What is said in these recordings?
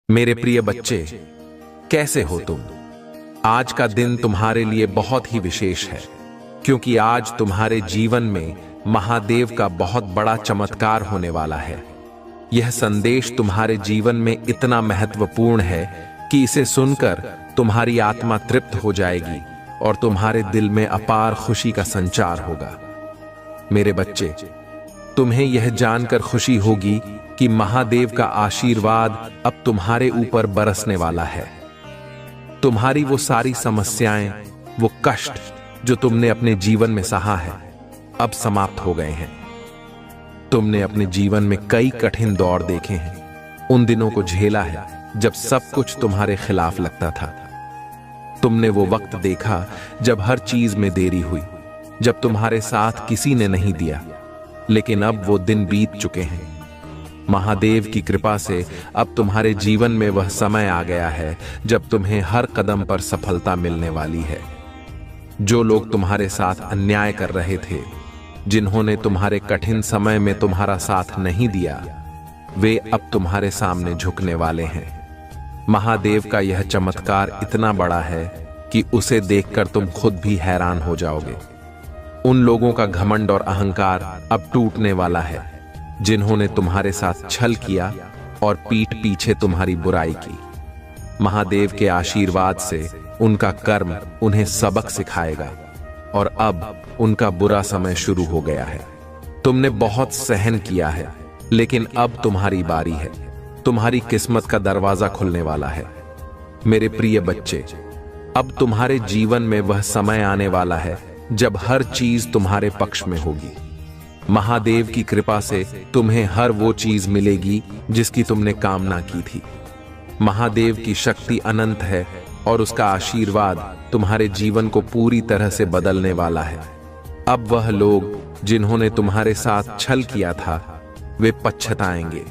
मेरे प्रिय बच्चे, कैसे हो तुम? आज का दिन तुम्हारे लिए बहुत ही विशेष है, क्योंकि आज तुम्हारे जीवन में महादेव का बहुत बड़ा चमत्कार होने वाला है। यह संदेश तुम्हारे जीवन में इतना महत्वपूर्ण है कि इसे सुनकर तुम्हारी आत्मा तृप्त हो जाएगी और तुम्हारे दिल में अपार खुशी का संचार होगा। मेरे बच्चे, तुम्हें यह जानकर खुशी होगी कि महादेव का आशीर्वाद अब तुम्हारे ऊपर बरसने वाला है। तुम्हारी वो सारी समस्याएं, वो कष्ट जो तुमने अपने जीवन में सहा है, अब समाप्त हो गए हैं। तुमने अपने जीवन में कई कठिन दौर देखे हैं, उन दिनों को झेला है जब सब कुछ तुम्हारे खिलाफ लगता था। तुमने वो वक्त देखा जब हर चीज में देरी हुई, जब तुम्हारे साथ किसी ने नहीं दिया, लेकिन अब वो दिन बीत चुके हैं। महादेव की कृपा से अब तुम्हारे जीवन में वह समय आ गया है जब तुम्हें हर कदम पर सफलता मिलने वाली है। जो लोग तुम्हारे साथ अन्याय कर रहे थे, जिन्होंने तुम्हारे कठिन समय में तुम्हारा साथ नहीं दिया, वे अब तुम्हारे सामने झुकने वाले हैं। महादेव का यह चमत्कार इतना बड़ा है कि उसे देखकर तुम खुद भी हैरान हो जाओगे। उन लोगों का घमंड और अहंकार अब टूटने वाला है, जिन्होंने तुम्हारे साथ छल किया और पीठ पीछे तुम्हारी बुराई की। महादेव के आशीर्वाद से उनका कर्म उन्हें सबक सिखाएगा और अब उनका बुरा समय शुरू हो गया है। तुमने बहुत सहन किया है, लेकिन अब तुम्हारी बारी है। तुम्हारी किस्मत का दरवाजा खुलने वाला है। मेरे प्रिय बच्चे, अब तुम्हारे जीवन में वह समय आने वाला है जब हर चीज तुम्हारे पक्ष में होगी। महादेव की कृपा से तुम्हें हर वो चीज मिलेगी जिसकी तुमने कामना की थी। महादेव की शक्ति अनंत है और उसका आशीर्वाद तुम्हारे जीवन को पूरी तरह से बदलने वाला है। अब वह लोग जिन्होंने तुम्हारे साथ छल किया था, वे पछताएंगे।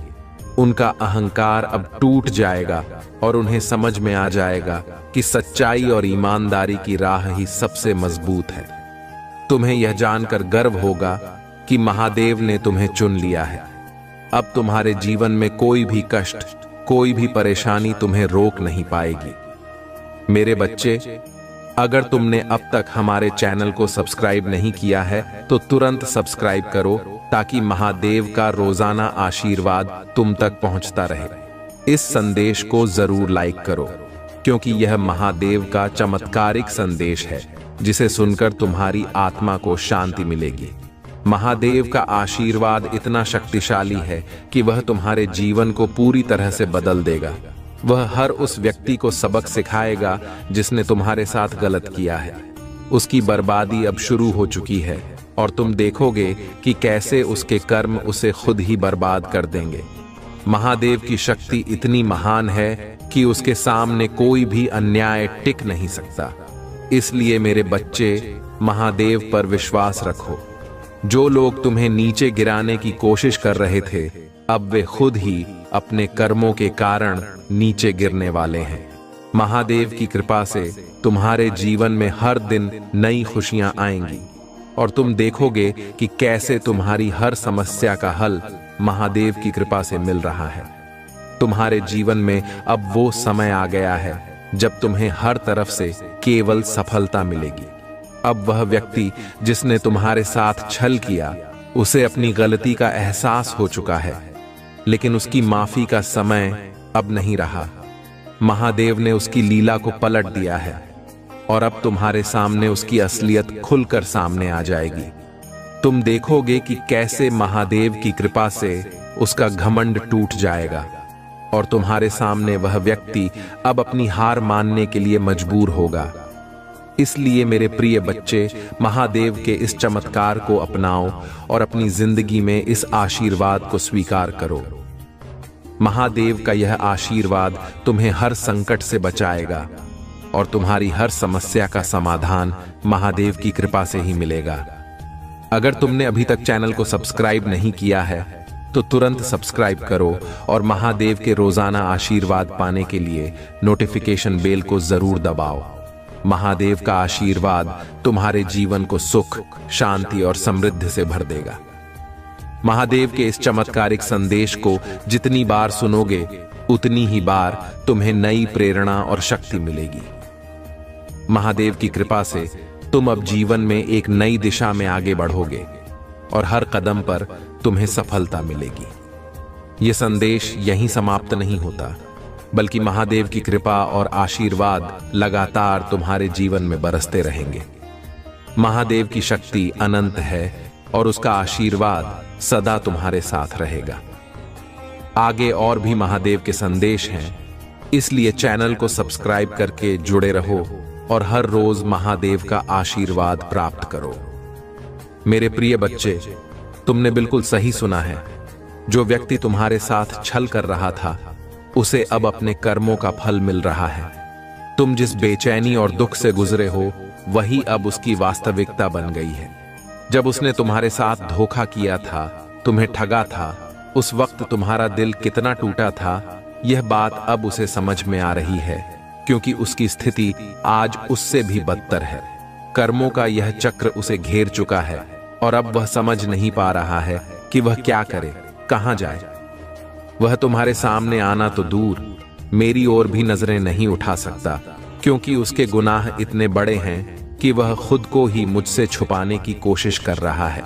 उनका अहंकार अब टूट जाएगा और उन्हें समझ में आ जाएगा कि सच्चाई और ईमानदारी की राह ही सबसे मजबूत है। तुम्हें यह जानकर गर्व होगा कि महादेव ने तुम्हें चुन लिया है। अब तुम्हारे जीवन में कोई भी कष्ट, कोई भी परेशानी तुम्हें रोक नहीं पाएगी। मेरे बच्चे, अगर तुमने अब तक हमारे चैनल को सब्सक्राइब नहीं किया है तो तुरंत सब्सक्राइब करो, ताकि महादेव का रोजाना आशीर्वाद तुम तक पहुंचता रहे। इस संदेश को जरूर लाइक करो, क्योंकि यह महादेव का चमत्कारिक संदेश है जिसे सुनकर तुम्हारी आत्मा को शांति मिलेगी। महादेव का आशीर्वाद इतना शक्तिशाली है कि वह तुम्हारे जीवन को पूरी तरह से बदल देगा। वह हर उस व्यक्ति को सबक सिखाएगा जिसने तुम्हारे साथ गलत किया है। उसकी बर्बादी अब शुरू हो चुकी है और तुम देखोगे कि कैसे उसके कर्म उसे खुद ही बर्बाद कर देंगे। महादेव की शक्ति इतनी महान है कि उसके सामने कोई भी अन्याय टिक नहीं सकता। इसलिए मेरे बच्चे, महादेव पर विश्वास रखो। जो लोग तुम्हें नीचे गिराने की कोशिश कर रहे थे, अब वे खुद ही अपने कर्मों के कारण नीचे गिरने वाले हैं। महादेव की कृपा से तुम्हारे जीवन में हर दिन नई खुशियां आएंगी और तुम देखोगे कि कैसे तुम्हारी हर समस्या का हल महादेव की कृपा से मिल रहा है। तुम्हारे जीवन में अब वो समय आ गया है जब तुम्हें हर तरफ से केवल सफलता मिलेगी। अब वह व्यक्ति जिसने तुम्हारे साथ छल किया, उसे अपनी गलती का एहसास हो चुका है, लेकिन उसकी माफी का समय अब नहीं रहा। महादेव ने उसकी लीला को पलट दिया है और अब तुम्हारे सामने उसकी असलियत खुलकर सामने आ जाएगी। तुम देखोगे कि कैसे महादेव की कृपा से उसका घमंड टूट जाएगा और तुम्हारे सामने वह व्यक्ति अब अपनी हार मानने के लिए मजबूर होगा। इसलिए मेरे प्रिय बच्चे, महादेव के इस चमत्कार को अपनाओ और अपनी जिंदगी में इस आशीर्वाद को स्वीकार करो। महादेव का यह आशीर्वाद तुम्हें हर संकट से बचाएगा और तुम्हारी हर समस्या का समाधान महादेव की कृपा से ही मिलेगा। अगर तुमने अभी तक चैनल को सब्सक्राइब नहीं किया है तो तुरंत सब्सक्राइब करो और महादेव के रोजाना आशीर्वाद पाने के लिए नोटिफिकेशन बेल को जरूर दबाओ। महादेव का आशीर्वाद तुम्हारे जीवन को सुख, शांति और समृद्धि से भर देगा। महादेव के इस चमत्कारिक संदेश को जितनी बार सुनोगे, उतनी ही बार तुम्हें नई प्रेरणा और शक्ति मिलेगी। महादेव की कृपा से तुम अब जीवन में एक नई दिशा में आगे बढ़ोगे और हर कदम पर तुम्हें सफलता मिलेगी। यह संदेश यहीं समाप्त नहीं होता, बल्कि महादेव की कृपा और आशीर्वाद लगातार तुम्हारे जीवन में बरसते रहेंगे। महादेव की शक्ति अनंत है और उसका आशीर्वाद सदा तुम्हारे साथ रहेगा। आगे और भी महादेव के संदेश हैं, इसलिए चैनल को सब्सक्राइब करके जुड़े रहो और हर रोज महादेव का आशीर्वाद प्राप्त करो। मेरे प्रिय बच्चे, तुमने बिल्कुल सही सुना है। जो व्यक्ति तुम्हारे साथ छल कर रहा था, उसे अब अपने कर्मों का फल मिल रहा है। तुम जिस बेचैनी और दुख से गुजरे हो, वही अब उसकी वास्तविकता बन गई है। जब उसने तुम्हारे साथ धोखा किया था, तुम्हें ठगा था, उस वक्त तुम्हारा दिल कितना टूटा था, यह बात अब उसे समझ में आ रही है, क्योंकि उसकी स्थिति आज उससे भी बदतर है। कर्मों का यह चक्र उसे घेर चुका है और अब वह समझ नहीं पा रहा है कि वह क्या करे, कहां जाए। वह तुम्हारे सामने आना तो दूर, मेरी ओर भी नजरें नहीं उठा सकता, क्योंकि उसके गुनाह इतने बड़े हैं कि वह खुद को ही मुझसे छुपाने की कोशिश कर रहा है।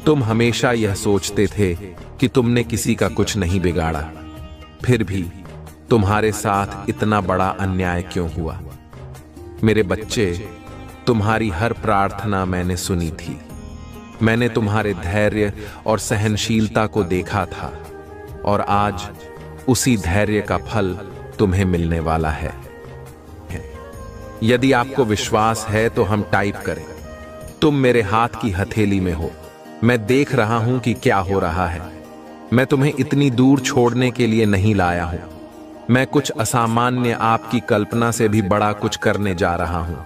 तुम हमेशा यह सोचते थे कि तुमने किसी का कुछ नहीं बिगाड़ा, फिर भी तुम्हारे साथ इतना बड़ा अन्याय क्यों हुआ? मेरे बच्चे, तुम्हारी हर प्रार्थना मैंने सुनी थी। मैंने तुम्हारे धैर्य और सहनशीलता को देखा था और आज उसी धैर्य का फल तुम्हें मिलने वाला है। यदि आपको विश्वास है तो हम टाइप करें। तुम मेरे हाथ की हथेली में हो, मैं देख रहा हूं कि क्या हो रहा है। मैं तुम्हें इतनी दूर छोड़ने के लिए नहीं लाया हूं। मैं कुछ असामान्य, आपकी कल्पना से भी बड़ा कुछ करने जा रहा हूं।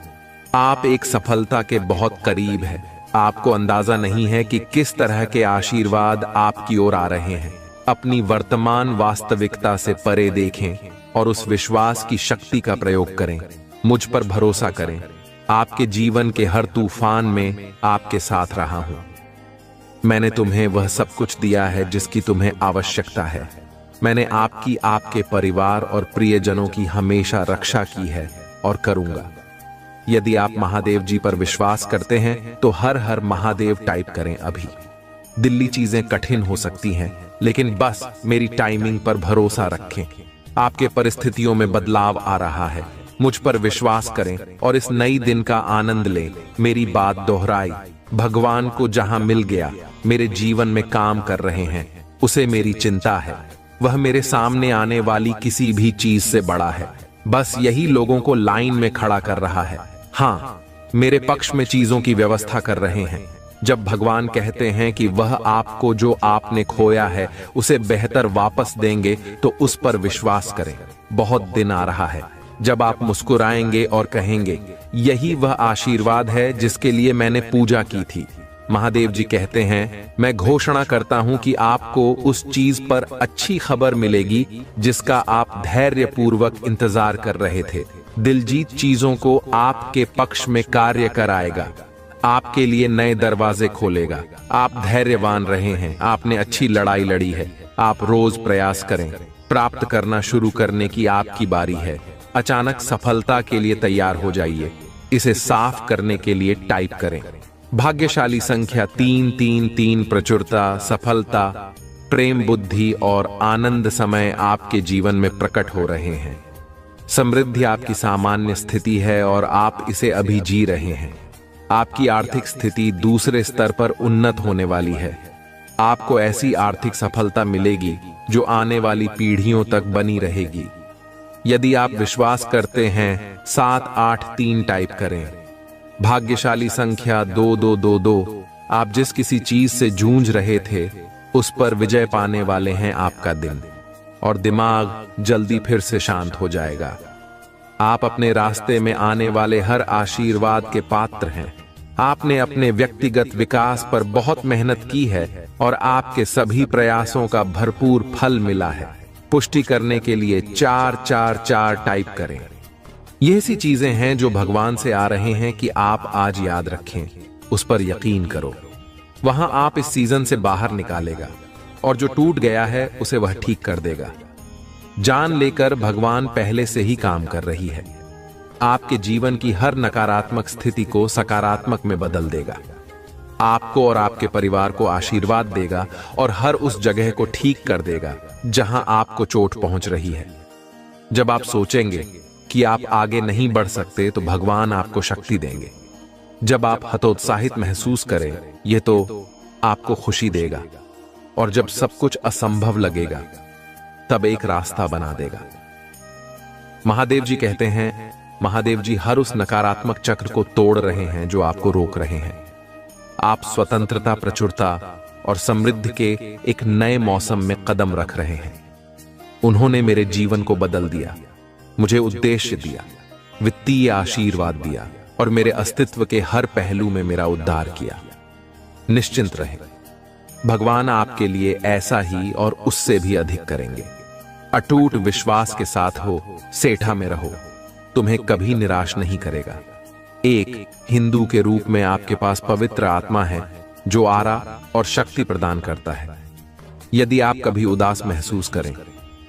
आप एक सफलता के बहुत करीब हैं। आपको अंदाजा नहीं है कि किस तरह के आशीर्वाद आपकी ओर आ रहे हैं। अपनी वर्तमान वास्तविकता से परे देखें और उस विश्वास की शक्ति का प्रयोग करें। मुझ पर भरोसा करें। आपके जीवन के हर तूफान में आपके साथ रहा हूं। मैंने तुम्हें वह सब कुछ दिया है जिसकी तुम्हें आवश्यकता है। मैंने आपकी, आपके परिवार और प्रियजनों की हमेशा रक्षा की है और करूंगा। यदि आप महादेव जी पर विश्वास करते हैं तो हर हर महादेव टाइप करें अभी। दिल्ली चीजें कठिन हो सकती हैं, लेकिन बस मेरी टाइमिंग पर भरोसा रखें। आपके परिस्थितियों में बदलाव आ रहा है। मुझ पर विश्वास करें और इस नई दिन का आनंद लें। मेरी बात दोहराई, भगवान को जहां मिल गया, मेरे जीवन में काम कर रहे हैं, उसे मेरी चिंता है। वह मेरे सामने आने वाली किसी भी चीज से बड़ा है। बस यही लोगों को लाइन में खड़ा कर रहा है। हाँ, मेरे पक्ष में चीजों की व्यवस्था कर रहे हैं। जब भगवान कहते हैं कि वह आपको जो आपने खोया है उसे बेहतर वापस देंगे, तो उस पर विश्वास करें। बहुत दिन आ रहा है जब आप मुस्कुराएंगे और कहेंगे, यही वह आशीर्वाद है जिसके लिए मैंने पूजा की थी। महादेव जी कहते हैं, मैं घोषणा करता हूं कि आपको उस चीज पर अच्छी खबर मिलेगी जिसका आप धैर्य पूर्वक इंतजार कर रहे थे। दिलजीत चीजों को आपके पक्ष में कार्य कराएगा, आपके लिए नए दरवाजे खोलेगा। आप धैर्यवान रहे हैं, आपने अच्छी लड़ाई लड़ी है। आप रोज प्रयास करें, प्राप्त करना शुरू करने की आपकी बारी है। अचानक सफलता के लिए तैयार हो जाइए। इसे साफ करने के लिए टाइप करें। भाग्यशाली संख्या 333, प्रचुरता, सफलता, प्रेम, बुद्धि और आनंद समय आपके जीवन में प्रकट हो रहे हैं। समृद्धि आपकी सामान्य स्थिति है और आप इसे अभी जी रहे हैं। आपकी आर्थिक स्थिति दूसरे स्तर पर उन्नत होने वाली है। आपको ऐसी आर्थिक सफलता मिलेगी जो आने वाली पीढ़ियों तक बनी रहेगी। यदि आप विश्वास करते हैं, 783 टाइप करें। भाग्यशाली संख्या 2222, आप जिस किसी चीज से जूझ रहे थे उस पर विजय पाने वाले हैं आपका दिन, और दिमाग जल्दी फिर से शांत हो जाएगा। आप अपने रास्ते में आने वाले हर आशीर्वाद के पात्र हैं। आपने अपने व्यक्तिगत विकास पर बहुत मेहनत की है और आपके सभी प्रयासों का भरपूर फल मिला है। पुष्टि करने के लिए 444 टाइप करें। यह सी चीजें हैं जो भगवान से आ रहे हैं कि आप आज याद रखें, उस पर यकीन करो। वहां आप इस सीजन से बाहर निकालेगा और जो टूट गया है उसे वह ठीक कर देगा। जान लेकर भगवान पहले से ही काम कर रही है। आपके जीवन की हर नकारात्मक स्थिति को सकारात्मक में बदल देगा, आपको और आपके परिवार को आशीर्वाद देगा और हर उस जगह को ठीक कर देगा जहां आपको चोट पहुंच रही है। जब आप सोचेंगे कि आप आगे नहीं बढ़ सकते तो भगवान आपको शक्ति देंगे। जब आप हतोत्साहित महसूस करें यह तो आपको खुशी देगा, और जब सब कुछ असंभव लगेगा तब एक रास्ता बना देगा। महादेव जी कहते हैं, महादेव जी हर उस नकारात्मक चक्र को तोड़ रहे हैं जो आपको रोक रहे हैं। आप स्वतंत्रता, प्रचुरता और समृद्धि के एक नए मौसम में कदम रख रहे हैं। उन्होंने मेरे जीवन को बदल दिया, मुझे उद्देश्य दिया, वित्तीय आशीर्वाद दिया और मेरे अस्तित्व के हर पहलू में मेरा उद्धार किया। निश्चिंत रहें, भगवान आपके लिए ऐसा ही और उससे भी अधिक करेंगे। अटूट विश्वास के साथ हो, सेठा में रहो, तुम्हें कभी निराश नहीं करेगा। एक हिंदू के रूप में आपके पास पवित्र आत्मा है जो आरा और शक्ति प्रदान करता है। यदि आप कभी उदास महसूस करें,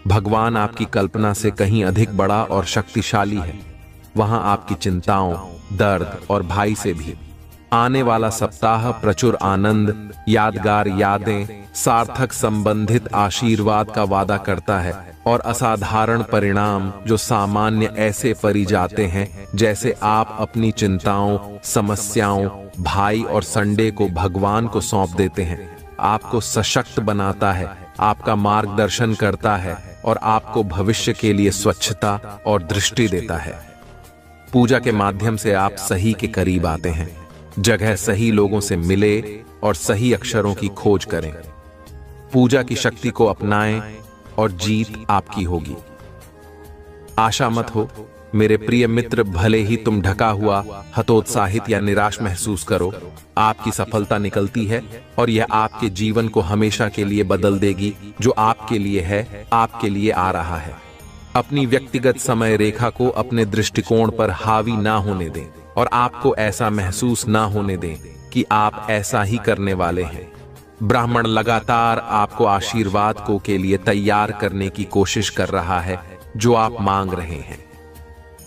भगवान आपकी कल्पना से कहीं अधिक बड़ा और शक्तिशाली है। वहां आपकी चिंताओं, दर्द और भय से भी आने वाला सप्ताह प्रचुर आनंद, यादगार यादें, सार्थक संबंधित आशीर्वाद का वादा करता है और असाधारण परिणाम जो सामान्य ऐसे परी जाते हैं जैसे आप अपनी चिंताओं, समस्याओं, भाई और संडे को भगवान को सौंप देते हैं। आपको सशक्त बनाता है, आपका मार्गदर्शन करता है और आपको भविष्य के लिए स्वच्छता और दृष्टि देता है। पूजा के माध्यम से आप सही के करीब आते हैं। जगह सही लोगों से मिले और सही अक्षरों की खोज करें। पूजा की शक्ति को अपनाएं और जीत आपकी होगी। आशा मत हो मेरे प्रिय मित्र, भले ही तुम ढका हुआ, हतोत्साहित या निराश महसूस करो, आपकी सफलता निकलती है और यह आपके जीवन को हमेशा के लिए बदल देगी। जो आपके लिए है, आपके लिए आ रहा है। अपनी व्यक्तिगत समय रेखा को अपने दृष्टिकोण पर हावी ना होने दें और आपको ऐसा महसूस ना होने दें कि आप ऐसा ही करने वाले हैं। ब्राह्मण लगातार आपको आशीर्वाद को के लिए तैयार करने की कोशिश कर रहा है जो आप मांग रहे हैं।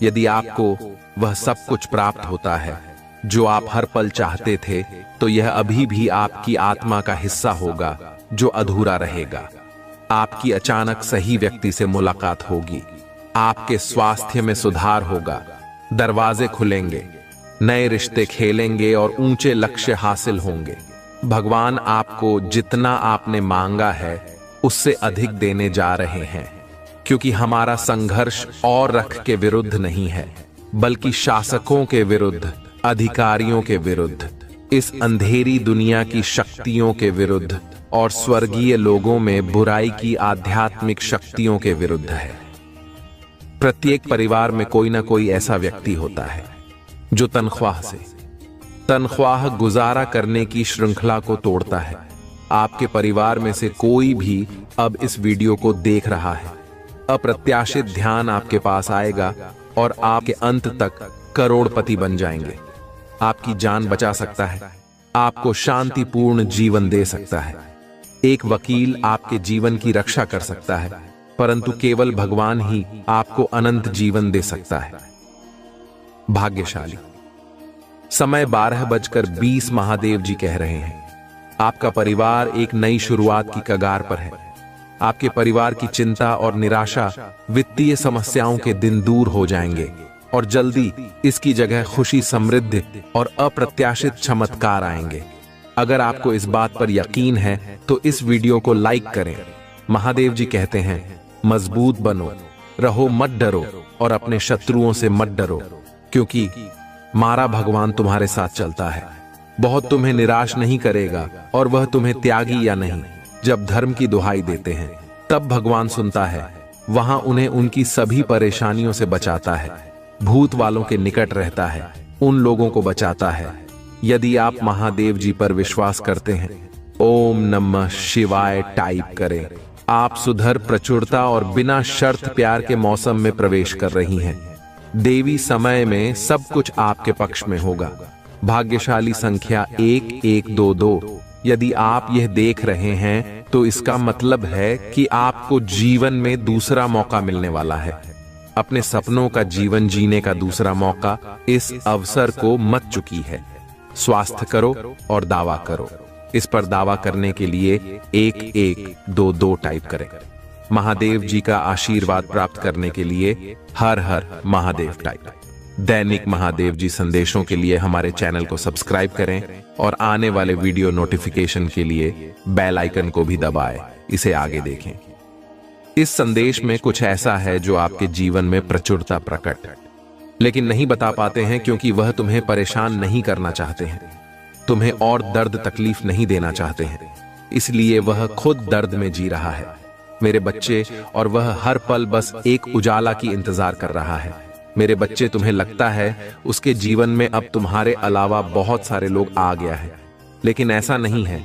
यदि आपको वह सब कुछ प्राप्त होता है जो आप हर पल चाहते थे, तो यह अभी भी आपकी आत्मा का हिस्सा होगा जो अधूरा रहेगा। आपकी अचानक सही व्यक्ति से मुलाकात होगी, आपके स्वास्थ्य में सुधार होगा, दरवाजे खुलेंगे, नए रिश्ते खेलेंगे और ऊंचे लक्ष्य हासिल होंगे। भगवान आपको जितना आपने मांगा है उससे अधिक देने जा रहे हैं, क्योंकि हमारा संघर्ष और रख के विरुद्ध नहीं है, बल्कि शासकों के विरुद्ध, अधिकारियों के विरुद्ध, इस अंधेरी दुनिया की शक्तियों के विरुद्ध और स्वर्गीय लोगों में बुराई की आध्यात्मिक शक्तियों के विरुद्ध है। प्रत्येक परिवार में कोई ना कोई ऐसा व्यक्ति होता है जो तनख्वाह गुजारा करने की श्रृंखला को तोड़ता है। आपके परिवार में से कोई भी अब इस वीडियो को देख रहा है। अप्रत्याशित ध्यान आपके पास आएगा और आपके अंत तक करोड़पति बन जाएंगे। आपकी जान बचा सकता है, आपको शांतिपूर्ण जीवन दे सकता है। एक वकील आपके जीवन की रक्षा कर सकता है, परंतु केवल भगवान ही आपको अनंत जीवन दे सकता है। भाग्यशाली। समय 12:20 महादेव जी कह रहे हैं, आपका परिवार एक नई शुरुआत की कगार पर है। आपके परिवार की चिंता और निराशा, वित्तीय समस्याओं के दिन दूर हो जाएंगे और जल्दी इसकी जगह खुशी, समृद्धि और अप्रत्याशित चमत्कार आएंगे। अगर आपको इस बात पर यकीन है तो इस वीडियो को लाइक करें। महादेव जी कहते हैं, मजबूत बनो, रहो, मत डरो और अपने शत्रुओं से मत डरो, क्योंकि मारा भगवान तुम्हारे साथ चलता है। बहुत तुम्हें निराश नहीं करेगा और वह तुम्हें त्यागी या नहीं। जब धर्म की दुहाई देते हैं तब भगवान सुनता है, वहां उन्हें उनकी सभी परेशानियों से बचाता है, भूत वालों के निकट रहता है, उन लोगों को बचाता है। यदि आप महादेव जी पर विश्वास करते हैं, ओम नमः शिवाय टाइप करें। आप सुधर, प्रचुरता और बिना शर्त प्यार के मौसम में प्रवेश कर रही हैं। देवी समय में सब कुछ आपके पक्ष में होगा। भाग्यशाली संख्या 1122। यदि आप यह देख रहे हैं तो इसका मतलब है कि आपको जीवन में दूसरा मौका मिलने वाला है। अपने सपनों का जीवन जीने का दूसरा मौका इस अवसर को मत चुकी है। स्वास्थ्य करो और दावा करो। इस पर दावा करने के लिए 1122 टाइप करें। महादेव जी का आशीर्वाद प्राप्त करने के लिए हर हर महादेव टाइप। दैनिक महादेव जी संदेशों के लिए हमारे चैनल को सब्सक्राइब करें और आने वाले वीडियो नोटिफिकेशन के लिए बेल आइकन को भी दबाएं। इसे आगे देखें। इस संदेश में कुछ ऐसा है जो आपके जीवन में प्रचुरता प्रकट लेकिन नहीं बता पाते हैं, क्योंकि वह तुम्हें परेशान नहीं करना चाहते हैं, तुम्हें और दर्द तकलीफ नहीं देना चाहते हैं, इसलिए वह खुद दर्द में जी रहा है मेरे बच्चे, और वह हर पल बस एक उजाला की इंतजार कर रहा है मेरे बच्चे। तुम्हें लगता है उसके जीवन में अब तुम्हारे अलावा बहुत सारे लोग आ गया है, लेकिन ऐसा नहीं है।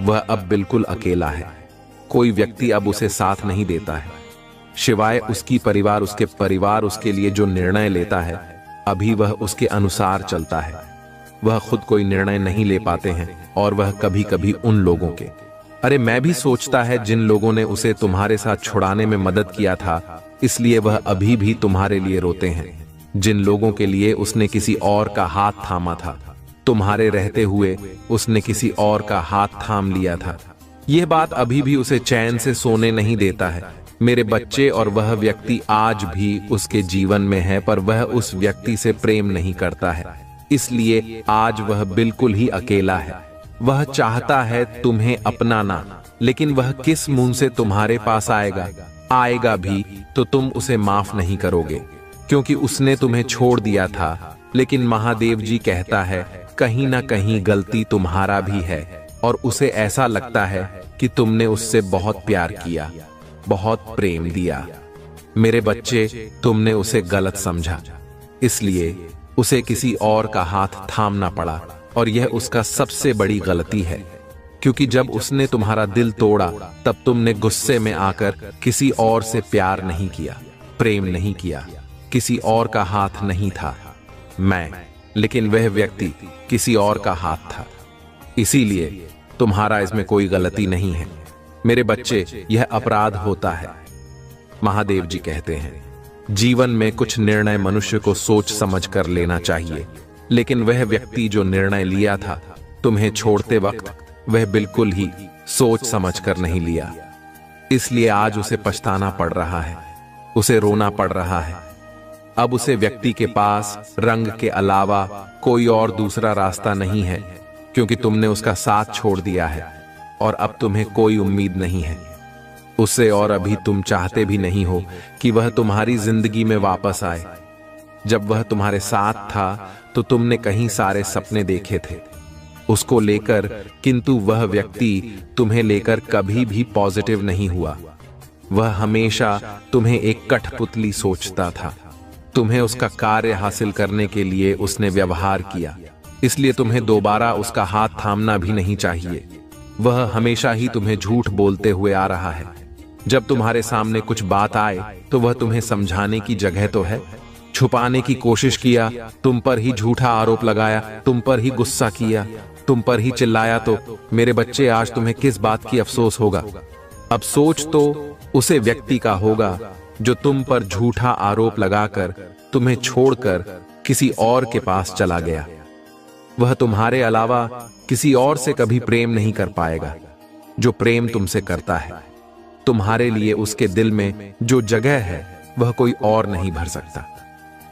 वह अब बिल्कुल अकेला है। कोई व्यक्ति अब उसे साथ नहीं देता है, शिवाय उसकी परिवार उसके लिए जो निर्णय लेता है, अभी वह उसके अनुसार चलता है। वह खुद कोई निर्णय नहीं ले पाते हैं, और वह कभी कभी उन लोगों के अरे मैं भी सोचता है जिन लोगों ने उसे तुम्हारे साथ छुड़ाने में मदद किया था, इसलिए वह अभी भी तुम्हारे लिए रोते हैं। जिन लोगों के लिए उसने किसी और का हाथ थामा था, तुम्हारे रहते हुए उसने किसी और का हाथ थाम लिया था, यह बात अभी भी उसे चैन से सोने नहीं देता है मेरे बच्चे। और वह व्यक्ति आज भी उसके जीवन में है, पर वह उस व्यक्ति से प्रेम नहीं करता है, इसलिए आज वह बिल्कुल ही अकेला है। वह चाहता है तुम्हें अपनाना, लेकिन वह किस मुंह से तुम्हारे पास आएगा भी तो तुम उसे माफ नहीं करोगे, क्योंकि उसने तुम्हें छोड़ दिया था। लेकिन महादेव जी कहता है कहीं ना कहीं गलती तुम्हारा भी है, और उसे ऐसा लगता है कि तुमने उससे बहुत प्यार किया, बहुत प्रेम दिया मेरे बच्चे। तुमने उसे गलत समझा, इसलिए उसे किसी और का हाथ थामना पड़ा, और यह उसका सबसे बड़ी गलती है, क्योंकि जब उसने तुम्हारा दिल तोड़ा तब तुमने गुस्से में आकर किसी और से प्यार नहीं किया, प्रेम नहीं किया, किसी और का हाथ नहीं था लेकिन वह व्यक्ति किसी और का हाथ था, इसीलिए तुम्हारा इसमें कोई गलती नहीं है मेरे बच्चे। यह अपराध होता है। महादेव जी कहते हैं जीवन में कुछ निर्णय मनुष्य को सोच समझ कर लेना चाहिए, लेकिन वह व्यक्ति जो निर्णय लिया था तुम्हें छोड़ते वक्त, वह बिल्कुल ही सोच समझ कर नहीं लिया, इसलिए आज उसे पछताना पड़ रहा है, उसे रोना पड़ रहा है। अब उसे व्यक्ति के पास रंग के अलावा कोई और दूसरा रास्ता नहीं है, क्योंकि तुमने उसका साथ छोड़ दिया है, और अब तुम्हें कोई उम्मीद नहीं है उससे, और अभी तुम चाहते भी नहीं हो कि वह तुम्हारी जिंदगी में वापस आए। जब वह तुम्हारे साथ था तो तुमने कहीं सारे सपने देखे थे उसको लेकर, किंतु वह व्यक्ति तुम्हें लेकर कभी भी पॉजिटिव नहीं हुआ। वह हमेशा तुम्हें एक कठपुतली सोचता था। तुम्हें उसका कार्य हासिल करने के लिए उसने व्यवहार किया, इसलिए तुम्हें दोबारा उसका हाथ थामना भी नहीं चाहिए। वह हमेशा ही तुम्हें झूठ बोलते हुए आ रहा है। जब तुम्हारे सामने कुछ बात आए तो वह तुम्हें समझाने की जगह तो है, छुपाने की कोशिश किया, तुम पर ही झूठा आरोप लगाया, तुम पर ही गुस्सा किया, तुम पर ही चिल्लाया। तो मेरे बच्चे आज तुम्हें किस बात की अफसोस होगा? अब सोच तो उसे व्यक्ति का होगा जो तुम पर झूठा आरोप लगाकर तुम्हें छोड़कर किसी और के पास चला गया। वह तुम्हारे अलावा किसी और से कभी प्रेम नहीं कर पाएगा जो प्रेम तुमसे करता है। तुम्हारे लिए उसके दिल में जो जगह है वह कोई और नहीं भर सकता,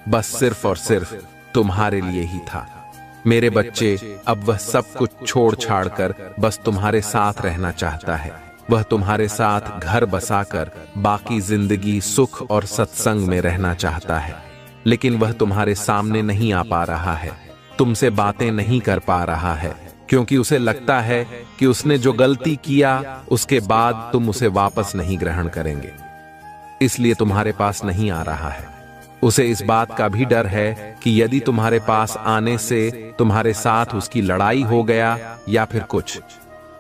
बस सिर्फ और सिर्फ तुम्हारे लिए ही था। मेरे बच्चे, अब वह सब कुछ छोड़ छाड़ कर बस तुम्हारे साथ रहना चाहता है। वह तुम्हारे साथ घर बसाकर बाकी जिंदगी सुख और सत्संग में रहना चाहता है, लेकिन वह तुम्हारे सामने नहीं आ पा रहा है, तुमसे बातें नहीं कर पा रहा है, क्योंकि उसे लगता है कि उसने जो गलती किया उसके बाद तुम उसे वापस नहीं ग्रहण करेंगे, इसलिए तुम्हारे पास नहीं आ रहा है। उसे इस बात का भी डर है कि यदि तुम्हारे पास आने से तुम्हारे साथ उसकी लड़ाई हो गया या फिर कुछ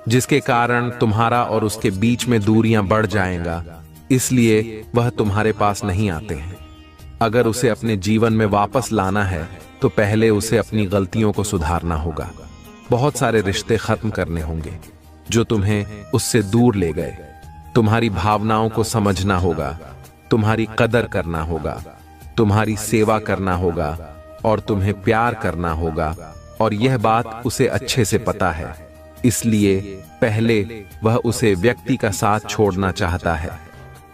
जिसके कारण तुम्हारा और उसके बीच में दूरियां बढ़ जाएगा, इसलिए वह तुम्हारे पास नहीं आते हैं। अगर उसे अपने जीवन में वापस लाना है तो पहले उसे अपनी गलतियों को सुधारना होगा। बहुत सारे रिश्ते खत्म करने होंगे जो तुम्हें उससे दूर ले गए। तुम्हारी भावनाओं को समझना होगा, तुम्हारी कदर करना होगा, तुम्हारी सेवा करना होगा और तुम्हें प्यार करना होगा, और यह बात उसे अच्छे से पता है। इसलिए पहले वह उसे व्यक्ति का साथ छोड़ना चाहता है,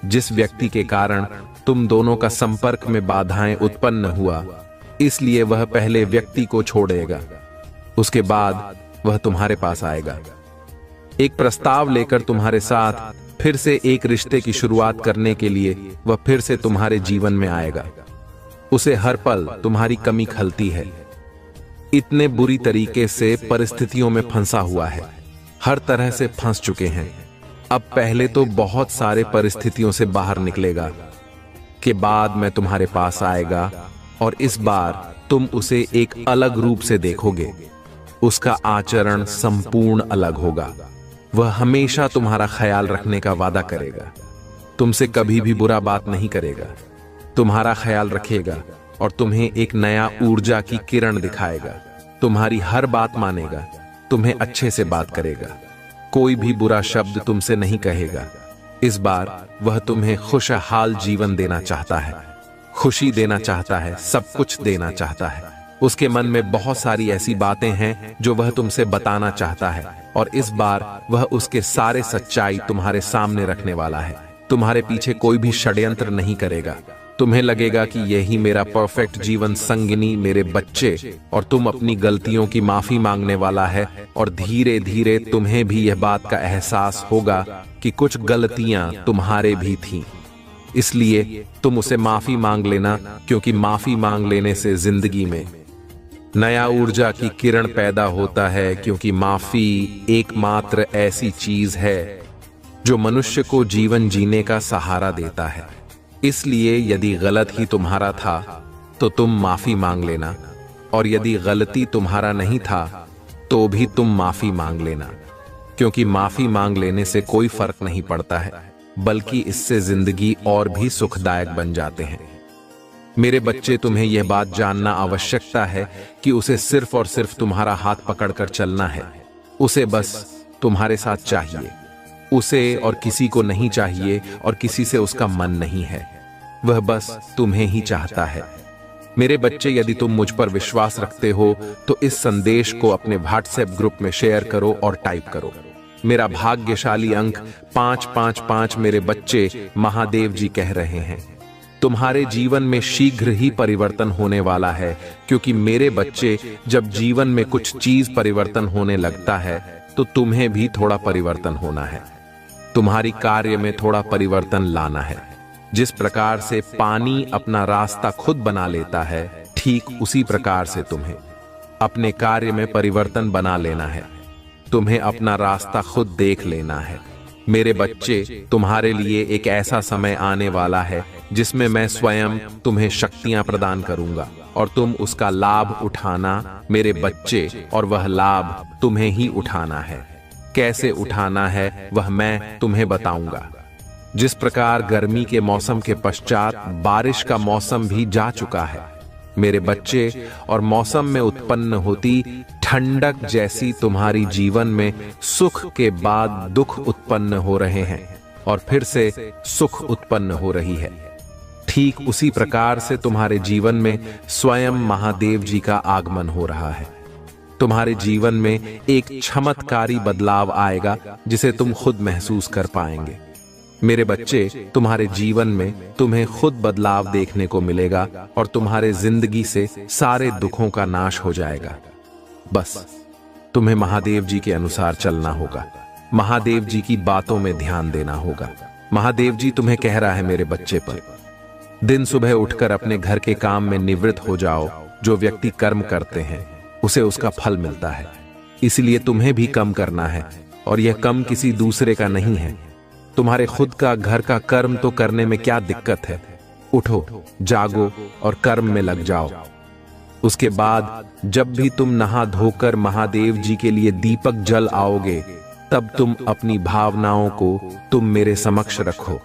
जिस व्यक्ति के कारण तुम दोनों का संपर्क में बाधाएं उत्पन्न हुआ, इसलिए वह पहले व्यक्ति को छोड़ेगा, उसके बाद वह तुम्हारे पास आएगा। एक प्रस्ताव लेकर तुम्हारे साथ फिर से एक रिश्ते की शुरुआत करने के लिए वह फिर से तुम्हारे जीवन में आएगा। उसे हर पल तुम्हारी कमी खलती है। इतने बुरी तरीके से परिस्थितियों में फंसा हुआ है, हर तरह से फंस चुके हैं। अब पहले तो बहुत सारे परिस्थितियों से बाहर निकलेगा, के बाद में तुम्हारे पास आएगा और इस बार तुम उसे एक अलग रूप से देखोगे। उसका आचरण संपूर्ण अलग होगा। वह हमेशा तुम्हारा ख्याल रखने का वादा करेगा, तुमसे कभी भी बुरा बात नहीं करेगा, तुम्हारा ख्याल रखेगा और तुम्हें एक नया ऊर्जा की किरण दिखाएगा। तुम्हारी हर बात मानेगा, तुम्हें अच्छे से बात करेगा, कोई भी बुरा शब्द तुमसे नहीं कहेगा। इस बार वह तुम्हें खुशहाल जीवन देना चाहता है, खुशी देना चाहता है, सब कुछ देना चाहता है। उसके मन में बहुत सारी ऐसी बातें हैं जो वह तुमसे बताना चाहता है, और इस बार वह उसके सारे सच्चाई तुम्हारे सामने रखने वाला है। तुम्हारे पीछे कोई भी षड्यंत्र नहीं करेगा। तुम्हें लगेगा कि यही मेरा परफेक्ट जीवन संगिनी, मेरे बच्चे, और तुम अपनी गलतियों की माफी मांगने वाला है, और धीरे धीरे तुम्हें भी यह बात का एहसास होगा कि कुछ गलतियां तुम्हारे भी थीं। इसलिए तुम उसे माफी मांग लेना, क्योंकि माफी मांग लेने से जिंदगी में नया ऊर्जा की किरण पैदा होता है। क्योंकि माफी एकमात्र ऐसी चीज है जो मनुष्य को जीवन जीने का सहारा देता है। इसलिए यदि गलत ही तुम्हारा था तो तुम माफी मांग लेना, और यदि गलती तुम्हारा नहीं था तो भी तुम माफी मांग लेना, क्योंकि माफी मांग लेने से कोई फर्क नहीं पड़ता है, बल्कि इससे जिंदगी और भी सुखदायक बन जाते हैं। मेरे बच्चे, तुम्हें यह बात जानना आवश्यकता है कि उसे सिर्फ और सिर्फ तुम्हारा हाथ पकड़कर चलना है। उसे बस तुम्हारे साथ चाहिए, उसे और किसी को नहीं चाहिए, और किसी से उसका मन नहीं है। वह बस तुम्हें ही चाहता है। मेरे बच्चे, यदि तुम मुझ पर विश्वास रखते हो तो इस संदेश को अपने व्हाट्सएप ग्रुप में शेयर करो और टाइप करो, मेरा भाग्यशाली अंक 555। मेरे बच्चे, महादेव जी कह रहे हैं तुम्हारे जीवन में शीघ्र ही परिवर्तन होने वाला है, क्योंकि मेरे बच्चे, जब जीवन में कुछ चीज परिवर्तन होने लगता है तो तुम्हें भी थोड़ा परिवर्तन होना है। तुम्हारी कार्य में थोड़ा परिवर्तन लाना है। जिस प्रकार से पानी अपना रास्ता खुद बना लेता है, ठीक उसी प्रकार से तुम्हें अपने कार्य में परिवर्तन बना लेना है। तुम्हें अपना रास्ता खुद देख लेना है। मेरे बच्चे, तुम्हारे लिए एक ऐसा समय आने वाला है जिसमें मैं स्वयं तुम्हें शक्तियां प्रदान करूंगा और तुम उसका लाभ उठाना, मेरे बच्चे, और वह लाभ तुम्हें ही उठाना है। कैसे उठाना है वह मैं तुम्हें बताऊंगा। जिस प्रकार गर्मी के मौसम के पश्चात बारिश का मौसम भी जा चुका है, मेरे बच्चे, और मौसम में उत्पन्न होती ठंडक जैसी तुम्हारी जीवन में सुख के बाद दुख उत्पन्न हो रहे हैं और फिर से सुख उत्पन्न हो रही है, ठीक उसी प्रकार से तुम्हारे जीवन में स्वयं महादेव जी का आगमन हो रहा है। तुम्हारे जीवन में एक चमत्कारी बदलाव आएगा जिसे तुम खुद महसूस कर पाएंगे। मेरे बच्चे, तुम्हारे जीवन में तुम्हें खुद बदलाव देखने को मिलेगा और तुम्हारे जिंदगी से सारे दुखों का नाश हो जाएगा। बस तुम्हें महादेव जी के अनुसार चलना होगा, महादेव जी की बातों में ध्यान देना होगा। महादेव जी तुम्हें कह रहा है, मेरे बच्चे, पर दिन सुबह उठकर अपने घर के काम में निवृत्त हो जाओ। जो व्यक्ति कर्म करते हैं उसे उसका फल मिलता है, इसलिए तुम्हें भी कम करना है, और यह कम किसी दूसरे का नहीं है। तुम्हारे खुद का घर का कर्म तो करने में क्या दिक्कत है। उठो, जागो और कर्म में लग जाओ। उसके बाद जब भी तुम नहा धोकर महादेव जी के लिए दीपक जल आओगे, तब तुम अपनी भावनाओं को तुम मेरे समक्ष रखो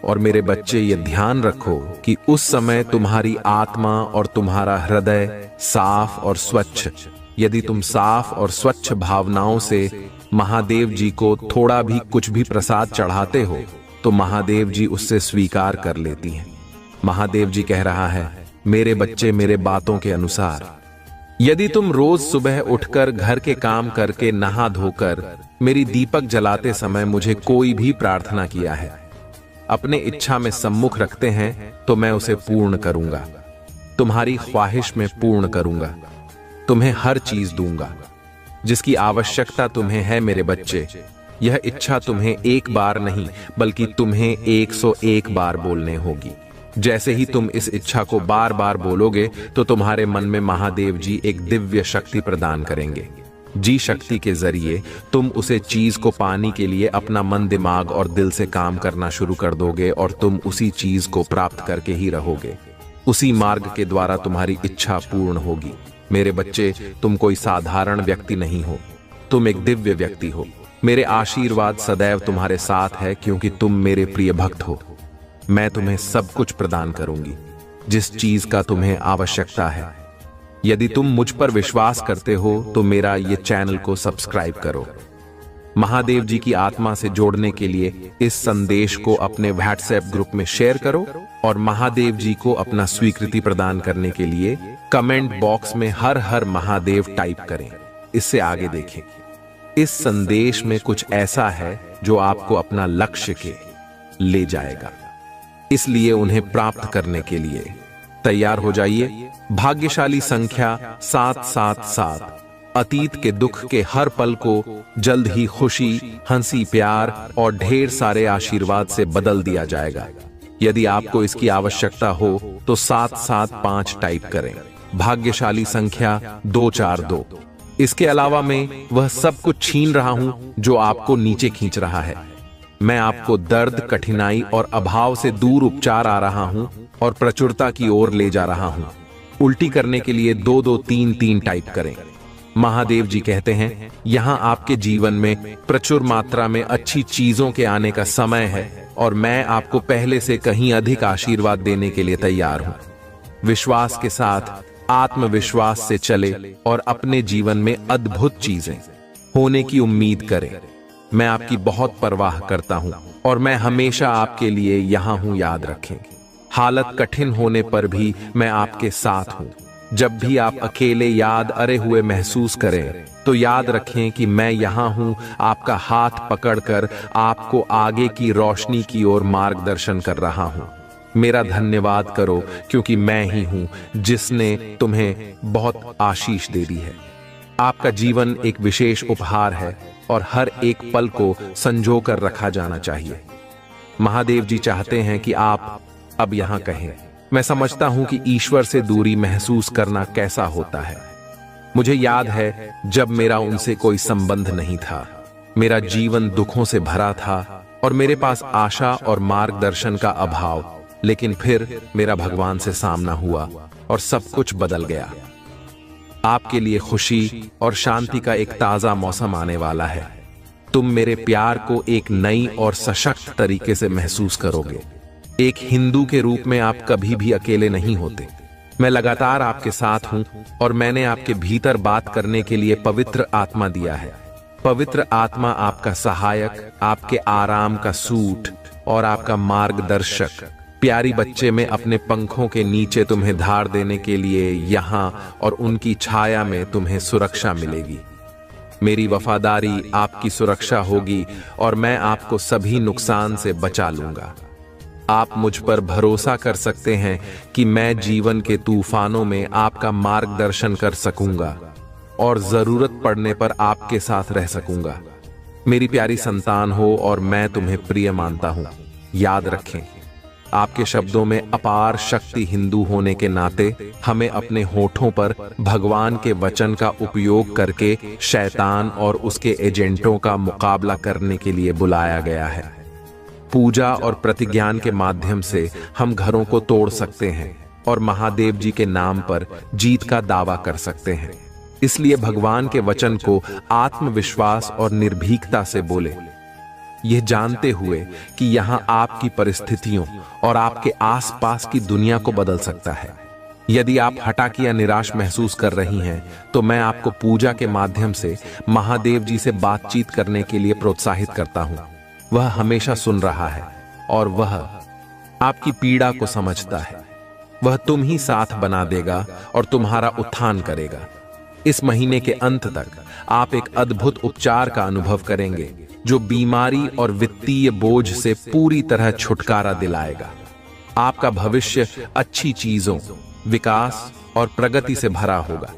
और मेरे बच्चे ये ध्यान रखो कि उस समय तुम्हारी आत्मा और तुम्हारा हृदय साफ और स्वच्छ। यदि तुम साफ और स्वच्छ भावनाओं से महादेव जी को थोड़ा भी कुछ भी प्रसाद चढ़ाते हो तो महादेव जी उससे स्वीकार कर लेती हैं। महादेव जी कह रहा है, मेरे बच्चे मेरे बातों के अनुसार यदि तुम रोज सुबह उठकर घर के काम करके नहा धोकर मेरी दीपक जलाते समय मुझे कोई भी प्रार्थना किया है, अपने इच्छा में सम्मुख रखते हैं तो मैं उसे पूर्ण करूंगा। तुम्हारी ख्वाहिश में पूर्ण करूंगा। तुम्हें हर चीज दूंगा जिसकी आवश्यकता तुम्हें है मेरे बच्चे। यह इच्छा तुम्हें एक बार नहीं बल्कि तुम्हें 101 बार बोलने होगी। जैसे ही तुम इस इच्छा को बार बार बोलोगे तो तुम्हारे मन में महादेव जी एक दिव्य शक्ति प्रदान करेंगे। जी शक्ति के जरिए तुम उसे चीज को पाने के लिए अपना मन, दिमाग और दिल से काम करना शुरू कर दोगे और तुम उसी चीज को प्राप्त करके ही रहोगे। उसी मार्ग के द्वारा तुम्हारी इच्छा पूर्ण होगी। मेरे बच्चे, तुम कोई साधारण व्यक्ति नहीं हो, तुम एक दिव्य व्यक्ति हो। मेरे आशीर्वाद सदैव तुम्हारे साथ है क्योंकि तुम मेरे प्रिय भक्त हो। मैं तुम्हें सब कुछ प्रदान करूंगी जिस चीज का तुम्हें आवश्यकता है। यदि तुम मुझ पर विश्वास करते हो तो मेरा ये चैनल को सब्सक्राइब करो। महादेव जी की आत्मा से जोड़ने के लिए इस संदेश को अपने व्हाट्सएप ग्रुप में शेयर करो और महादेव जी को अपना स्वीकृति प्रदान करने के लिए कमेंट बॉक्स में हर हर महादेव टाइप करें। इससे आगे देखें। इस संदेश में कुछ ऐसा है जो आपको अपना लक्ष्य के ले जाएगा, इसलिए उन्हें प्राप्त करने के लिए तैयार हो जाइए। भाग्यशाली संख्या 777। अतीत के दुख के हर पल को जल्द ही खुशी, हंसी, प्यार और ढेर सारे आशीर्वाद से बदल दिया जाएगा। यदि आपको इसकी आवश्यकता हो तो 775 टाइप करें। भाग्यशाली संख्या 242। इसके अलावा मैं वह सब कुछ छीन रहा हूं जो आपको नीचे खींच रहा है। मैं आपको दर्द, कठिनाई और अभाव से दूर उपचार आ रहा हूं और प्रचुरता की ओर ले जा रहा हूं। उल्टी करने के लिए 2233 टाइप करें। महादेव जी कहते हैं, यहां आपके जीवन में प्रचुर मात्रा में अच्छी चीजों के आने का समय है और मैं आपको पहले से कहीं अधिक आशीर्वाद देने के लिए तैयार हूं। विश्वास के साथ, आत्मविश्वास से चले और अपने जीवन में अद्भुत चीजें होने की उम्मीद करें। मैं आपकी बहुत परवाह करता हूं और मैं हमेशा आपके लिए यहां हूं, याद रखें। हालत कठिन होने पर भी मैं आपके साथ हूं। जब भी आप अकेले याद अरे हुए महसूस करें तो याद रखें कि मैं यहां हूं, आपका हाथ पकड़कर आपको आगे की रोशनी की ओर मार्गदर्शन कर रहा हूं। मेरा धन्यवाद करो क्योंकि मैं ही हूं जिसने तुम्हें बहुत आशीष दे दी है। आपका जीवन एक विशेष उपहार है और हर एक पल को संजो कर रखा जाना चाहिए। महादेव जी चाहते हैं कि आप अब यहां कहें, मैं समझता हूं कि ईश्वर से दूरी महसूस करना कैसा होता है। मुझे याद है जब मेरा उनसे कोई संबंध नहीं था। मेरा जीवन दुखों से भरा था और मेरे पास आशा और मार्गदर्शन का अभाव। लेकिन फिर मेरा भगवान से सामना हुआ और सब कुछ बदल गया। आपके लिए खुशी और शांति का एक ताजा मौसम आने वाला है। तुम मेरे प्यार को एक नई और सशक्त तरीके से महसूस करोगे। एक हिंदू के रूप में आप कभी भी अकेले नहीं होते। मैं लगातार आपके साथ हूं और मैंने आपके भीतर बात करने के लिए पवित्र आत्मा दिया है। पवित्र आत्मा आपका सहायक, आपके आराम का सूट और आपका मार्गदर्शक। प्यारी बच्चे, में अपने पंखों के नीचे तुम्हें धार देने के लिए यहां और उनकी छाया में तुम्हें सुरक्षा मिलेगी। मेरी वफादारी आपकी सुरक्षा होगी और मैं आपको सभी नुकसान से बचा लूंगा। आप मुझ पर भरोसा कर सकते हैं कि मैं जीवन के तूफानों में आपका मार्गदर्शन कर सकूंगा और जरूरत पड़ने पर आपके साथ रह सकूंगा। मेरी प्यारी संतान हो और मैं तुम्हें प्रिय मानता हूं। याद रखें, आपके शब्दों में अपार शक्ति। हिंदू होने के नाते हमें अपने होठों पर भगवान के वचन का उपयोग करके शैतान और उसके एजेंटों का मुकाबला करने के लिए बुलाया गया है। पूजा और प्रतिज्ञान के माध्यम से हम घरों को तोड़ सकते हैं और महादेव जी के नाम पर जीत का दावा कर सकते हैं। इसलिए भगवान के वचन को आत्मविश्वास और निर्भीकता से बोले। यह जानते हुए कि यहां आपकी परिस्थितियों और आपके आसपास की दुनिया को बदल सकता है। यदि आप हताश या निराश महसूस कर रही हैं, तो मैं आपको पूजा के माध्यम से महादेव जी से बातचीत करने के लिए प्रोत्साहित करता हूं। वह हमेशा सुन रहा है और वह आपकी पीड़ा को समझता है। वह तुम ही साथ बना देगा और तुम्हारा उत्थान करेगा। इस महीने के अंत तक आप एक अद्भुत उपचार का अनुभव करेंगे, जो बीमारी और वित्तीय बोझ से पूरी तरह छुटकारा दिलाएगा। आपका भविष्य अच्छी चीजों, विकास और प्रगति से भरा होगा।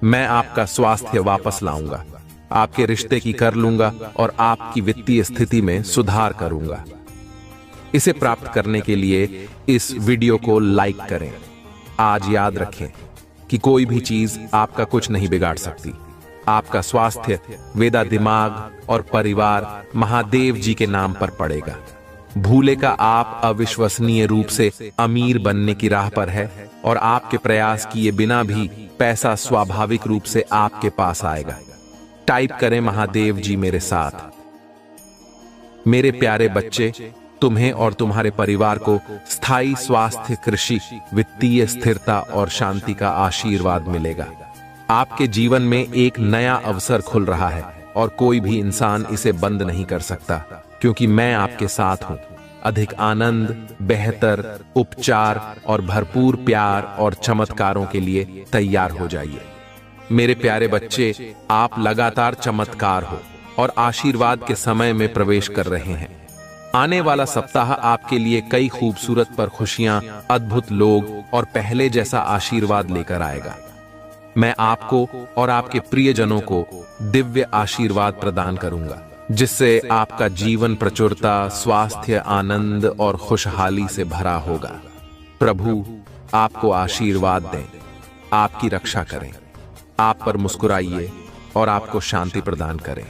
मैं आपका स्वास्थ्य वापस लाऊंगा, आपके रिश्ते की कर लूंगा और आपकी वित्तीय स्थिति में सुधार करूंगा। इसे प्राप्त करने के लिए इस वीडियो को लाइक करें। आज याद रखें कि कोई भी चीज आपका कुछ नहीं बिगाड़ सकती। आपका स्वास्थ्य, वेदा दिमाग और परिवार महादेव जी के नाम पर पड़ेगा। भूले का आप अविश्वसनीय रूप से अमीर बनने की राह पर है और आपके प्रयास किए बिना भी पैसा स्वाभाविक रूप से आपके पास आएगा। टाइप करें महादेव जी मेरे साथ। मेरे प्यारे बच्चे, तुम्हें और तुम्हारे परिवार को स्थायी स्वास्थ्य, कृषि, वित्तीय स्थिरता और शांति का आशीर्वाद मिलेगा। आपके जीवन में एक नया अवसर खुल रहा है और कोई भी इंसान इसे बंद नहीं कर सकता, क्योंकि मैं आपके साथ हूं। अधिक आनंद, बेहतर उपचार और भरपूर प्यार और चमत्कारों के लिए तैयार हो जाइए। मेरे प्यारे बच्चे, आप लगातार चमत्कार हो और आशीर्वाद के समय में प्रवेश कर रहे हैं। आने वाला सप्ताह आपके लिए कई खूबसूरत पर खुशियां, अद्भुत लोग और पहले जैसा आशीर्वाद लेकर आएगा। मैं आपको और आपके प्रियजनों को दिव्य आशीर्वाद प्रदान करूंगा, जिससे आपका जीवन प्रचुरता, स्वास्थ्य, आनंद और खुशहाली से भरा होगा। प्रभु आपको आशीर्वाद दें, आपकी रक्षा करें, आप पर मुस्कुराइए और आपको शांति प्रदान करें।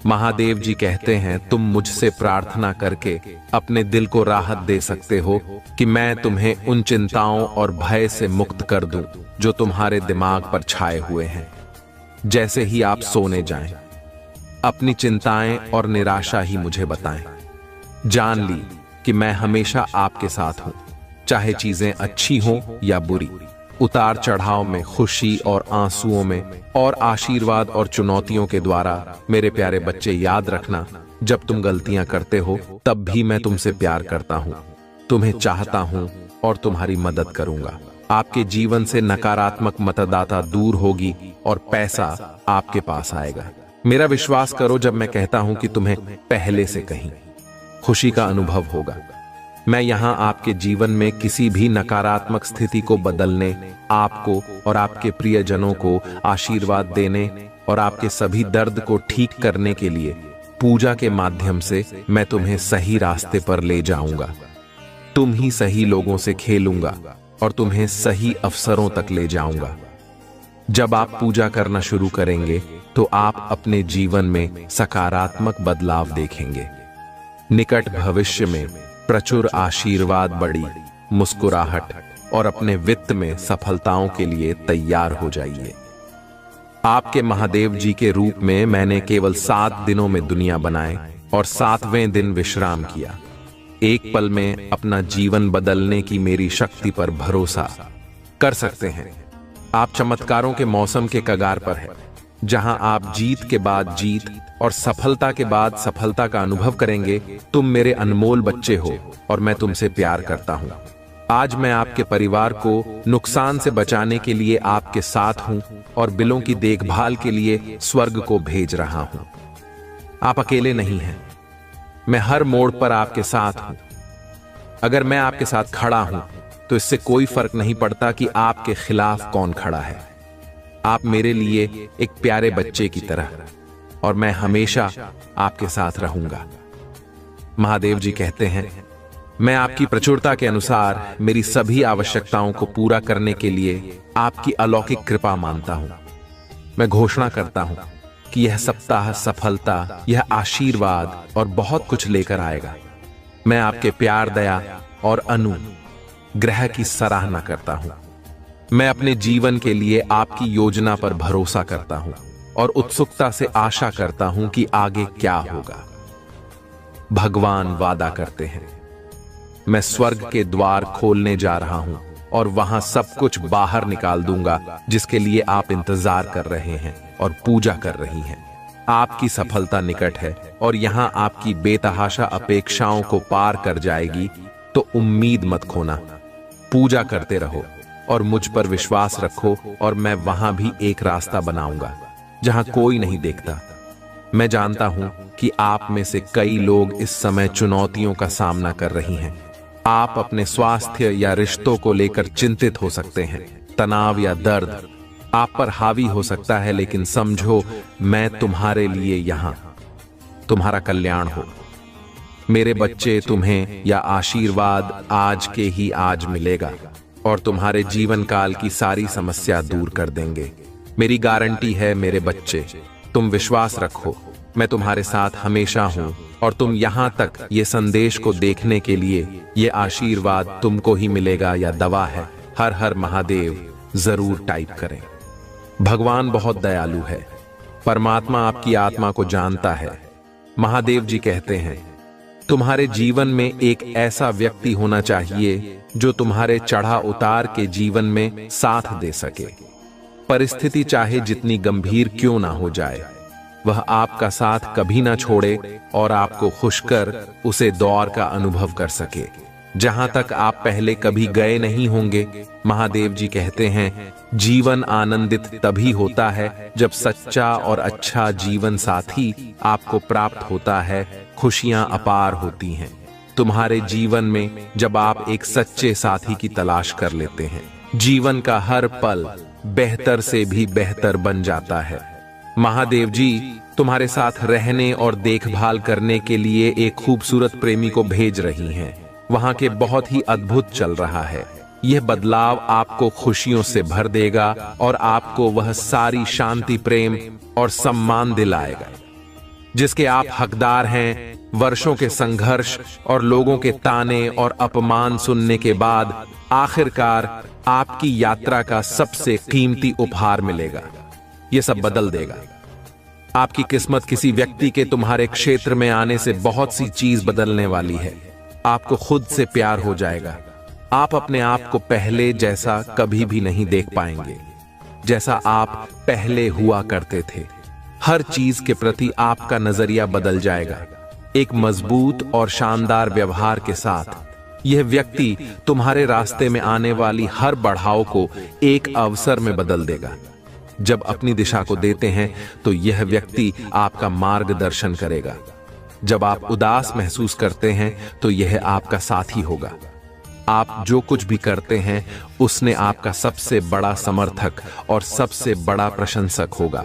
महादेव जी कहते हैं, तुम मुझसे प्रार्थना करके अपने दिल को राहत दे सकते हो कि मैं तुम्हें उन चिंताओं और भय से मुक्त कर दूं जो तुम्हारे दिमाग पर छाए हुए हैं। जैसे ही आप सोने जाएं, अपनी चिंताएं और निराशा ही मुझे बताएं। जान ली कि मैं हमेशा आपके साथ हूं, चाहे चीजें अच्छी हों या बुरी। उतार चढ़ाव में, खुशी और आंसुओं में और आशीर्वाद और चुनौतियों के द्वारा। मेरे प्यारे बच्चे, याद रखना, जब तुम गलतियां करते हो तब भी मैं तुमसे प्यार करता हूं, तुम्हें चाहता हूं और तुम्हारी मदद करूंगा। आपके जीवन से नकारात्मक मतदाता दूर होगी और पैसा आपके पास आएगा। मेरा विश्वास करो जब मैं कहता हूं कि तुम्हें पहले से कहीं खुशी का अनुभव होगा। मैं यहां आपके जीवन में किसी भी नकारात्मक स्थिति को बदलने, आपको और आपके प्रियजनों को आशीर्वाद देने और आपके सभी दर्द को ठीक करने के लिए पूजा के माध्यम से मैं तुम्हें सही रास्ते पर ले जाऊंगा। तुम ही सही लोगों से खेलूंगा और तुम्हें सही अवसरों तक ले जाऊंगा। जब आप पूजा करना शुरू करेंगे तो आप अपने जीवन में सकारात्मक बदलाव देखेंगे। निकट भविष्य में प्रचुर आशीर्वाद, बड़ी मुस्कुराहट और अपने वित्त में सफलताओं के लिए तैयार हो जाइए। आपके महादेव जी के रूप में मैंने केवल 7 दिनों में दुनिया बनाए और 7वें दिन विश्राम किया। एक पल में अपना जीवन बदलने की मेरी शक्ति पर भरोसा कर सकते हैं। आप चमत्कारों के मौसम के कगार पर हैं, जहां आप जीत के बाद जीत और सफलता के बाद सफलता का अनुभव करेंगे। तुम मेरे अनमोल बच्चे हो और मैं तुमसे प्यार करता हूं। आज मैं आपके परिवार को नुकसान से बचाने के लिए आपके साथ हूं और बिलों की देखभाल के लिए स्वर्ग को भेज रहा हूं। आप अकेले नहीं हैं, मैं हर मोड़ पर आपके साथ हूं। अगर मैं आपके साथ खड़ा हूं तो इससे कोई फर्क नहीं पड़ता कि आपके खिलाफ कौन खड़ा है। आप मेरे लिए एक प्यारे बच्चे की तरह, और मैं हमेशा आपके साथ रहूंगा। महादेव जी कहते हैं, मैं आपकी प्रचुरता के अनुसार मेरी सभी आवश्यकताओं को पूरा करने के लिए आपकी अलौकिक कृपा मानता हूं। मैं घोषणा करता हूं कि यह सप्ताह सफलता, यह आशीर्वाद और बहुत कुछ लेकर आएगा। मैं आपके प्यार, दया और अनुग्रह की सराहना करता हूं। मैं अपने जीवन के लिए आपकी योजना पर भरोसा करता हूं और उत्सुकता से आशा करता हूं कि आगे क्या होगा। भगवान वादा करते हैं, मैं स्वर्ग के द्वार खोलने जा रहा हूं और वहां सब कुछ बाहर निकाल दूंगा जिसके लिए आप इंतजार कर रहे हैं और पूजा कर रही हैं। आपकी सफलता निकट है और यहां आपकी बेतहाशा अपेक्षाओं को पार कर जाएगी। तो उम्मीद मत खोना, पूजा करते रहो और मुझ पर विश्वास रखो और मैं वहां भी एक रास्ता बनाऊंगा जहां कोई नहीं देखता। मैं जानता हूं कि आप में से कई लोग इस समय चुनौतियों का सामना कर रही हैं। आप अपने स्वास्थ्य या रिश्तों को लेकर चिंतित हो सकते हैं। तनाव या दर्द आप पर हावी हो सकता है, लेकिन समझो मैं तुम्हारे लिए यहां, तुम्हारा कल्याण हो। मेरे बच्चे, तुम्हें यह आशीर्वाद आज के ही आज मिलेगा और तुम्हारे जीवन काल की सारी समस्या दूर कर देंगे। मेरी गारंटी है मेरे बच्चे, तुम विश्वास रखो, मैं तुम्हारे साथ हमेशा हूं और तुम यहां तक ये संदेश को देखने के लिए ये आशीर्वाद तुमको ही मिलेगा या दवा है। हर हर महादेव जरूर टाइप करें। भगवान बहुत दयालु है। परमात्मा आपकी आत्मा को जानता है। महादेव जी कहते हैं, तुम्हारे जीवन में एक ऐसा व्यक्ति होना चाहिए जो तुम्हारे चढ़ा उतार के जीवन में साथ दे सके। परिस्थिति चाहे जितनी गंभीर क्यों ना हो जाए, वह आपका साथ कभी ना छोड़े और आपको खुश कर उसे दौर का अनुभव कर सके जहां तक आप पहले कभी गए नहीं होंगे। महादेव जी कहते हैं, जीवन आनंदित तभी होता है जब सच्चा और अच्छा जीवन साथी आपको प्राप्त होता है। खुशियां अपार होती हैं तुम्हारे जीवन में जब आप एक सच्चे साथी की तलाश कर लेते हैं। जीवन का हर पल बेहतर से भी बेहतर बन जाता है। महादेव जी तुम्हारे साथ रहने और देखभाल करने के लिए एक खूबसूरत प्रेमी को भेज रही हैं। वहां के बहुत ही अद्भुत चल रहा है। यह बदलाव आपको खुशियों से भर देगा और आपको वह सारी शांति, प्रेम और सम्मान दिलाएगा जिसके आप हकदार हैं। वर्षों के संघर्ष और लोगों के ताने और अपमान सुनने के बाद आखिरकार आपकी यात्रा का सबसे कीमती उपहार मिलेगा। यह सब बदल देगा आपकी किस्मत। किसी व्यक्ति के तुम्हारे क्षेत्र में आने से बहुत सी चीज बदलने वाली है। आपको खुद से प्यार हो जाएगा। आप अपने आप को पहले जैसा कभी भी नहीं देख पाएंगे जैसा आप पहले हुआ करते थे। हर चीज के प्रति आपका नजरिया बदल जाएगा। एक मजबूत और शानदार व्यवहार के साथ यह व्यक्ति तुम्हारे रास्ते में आने वाली हर बढ़ाव को एक अवसर में बदल देगा। जब अपनी दिशा को देते हैं तो यह व्यक्ति आपका मार्गदर्शन करेगा। जब आप उदास महसूस करते हैं तो यह आपका साथी होगा। आप जो कुछ भी करते हैं उसने आपका सबसे बड़ा समर्थक और सबसे बड़ा प्रशंसक होगा।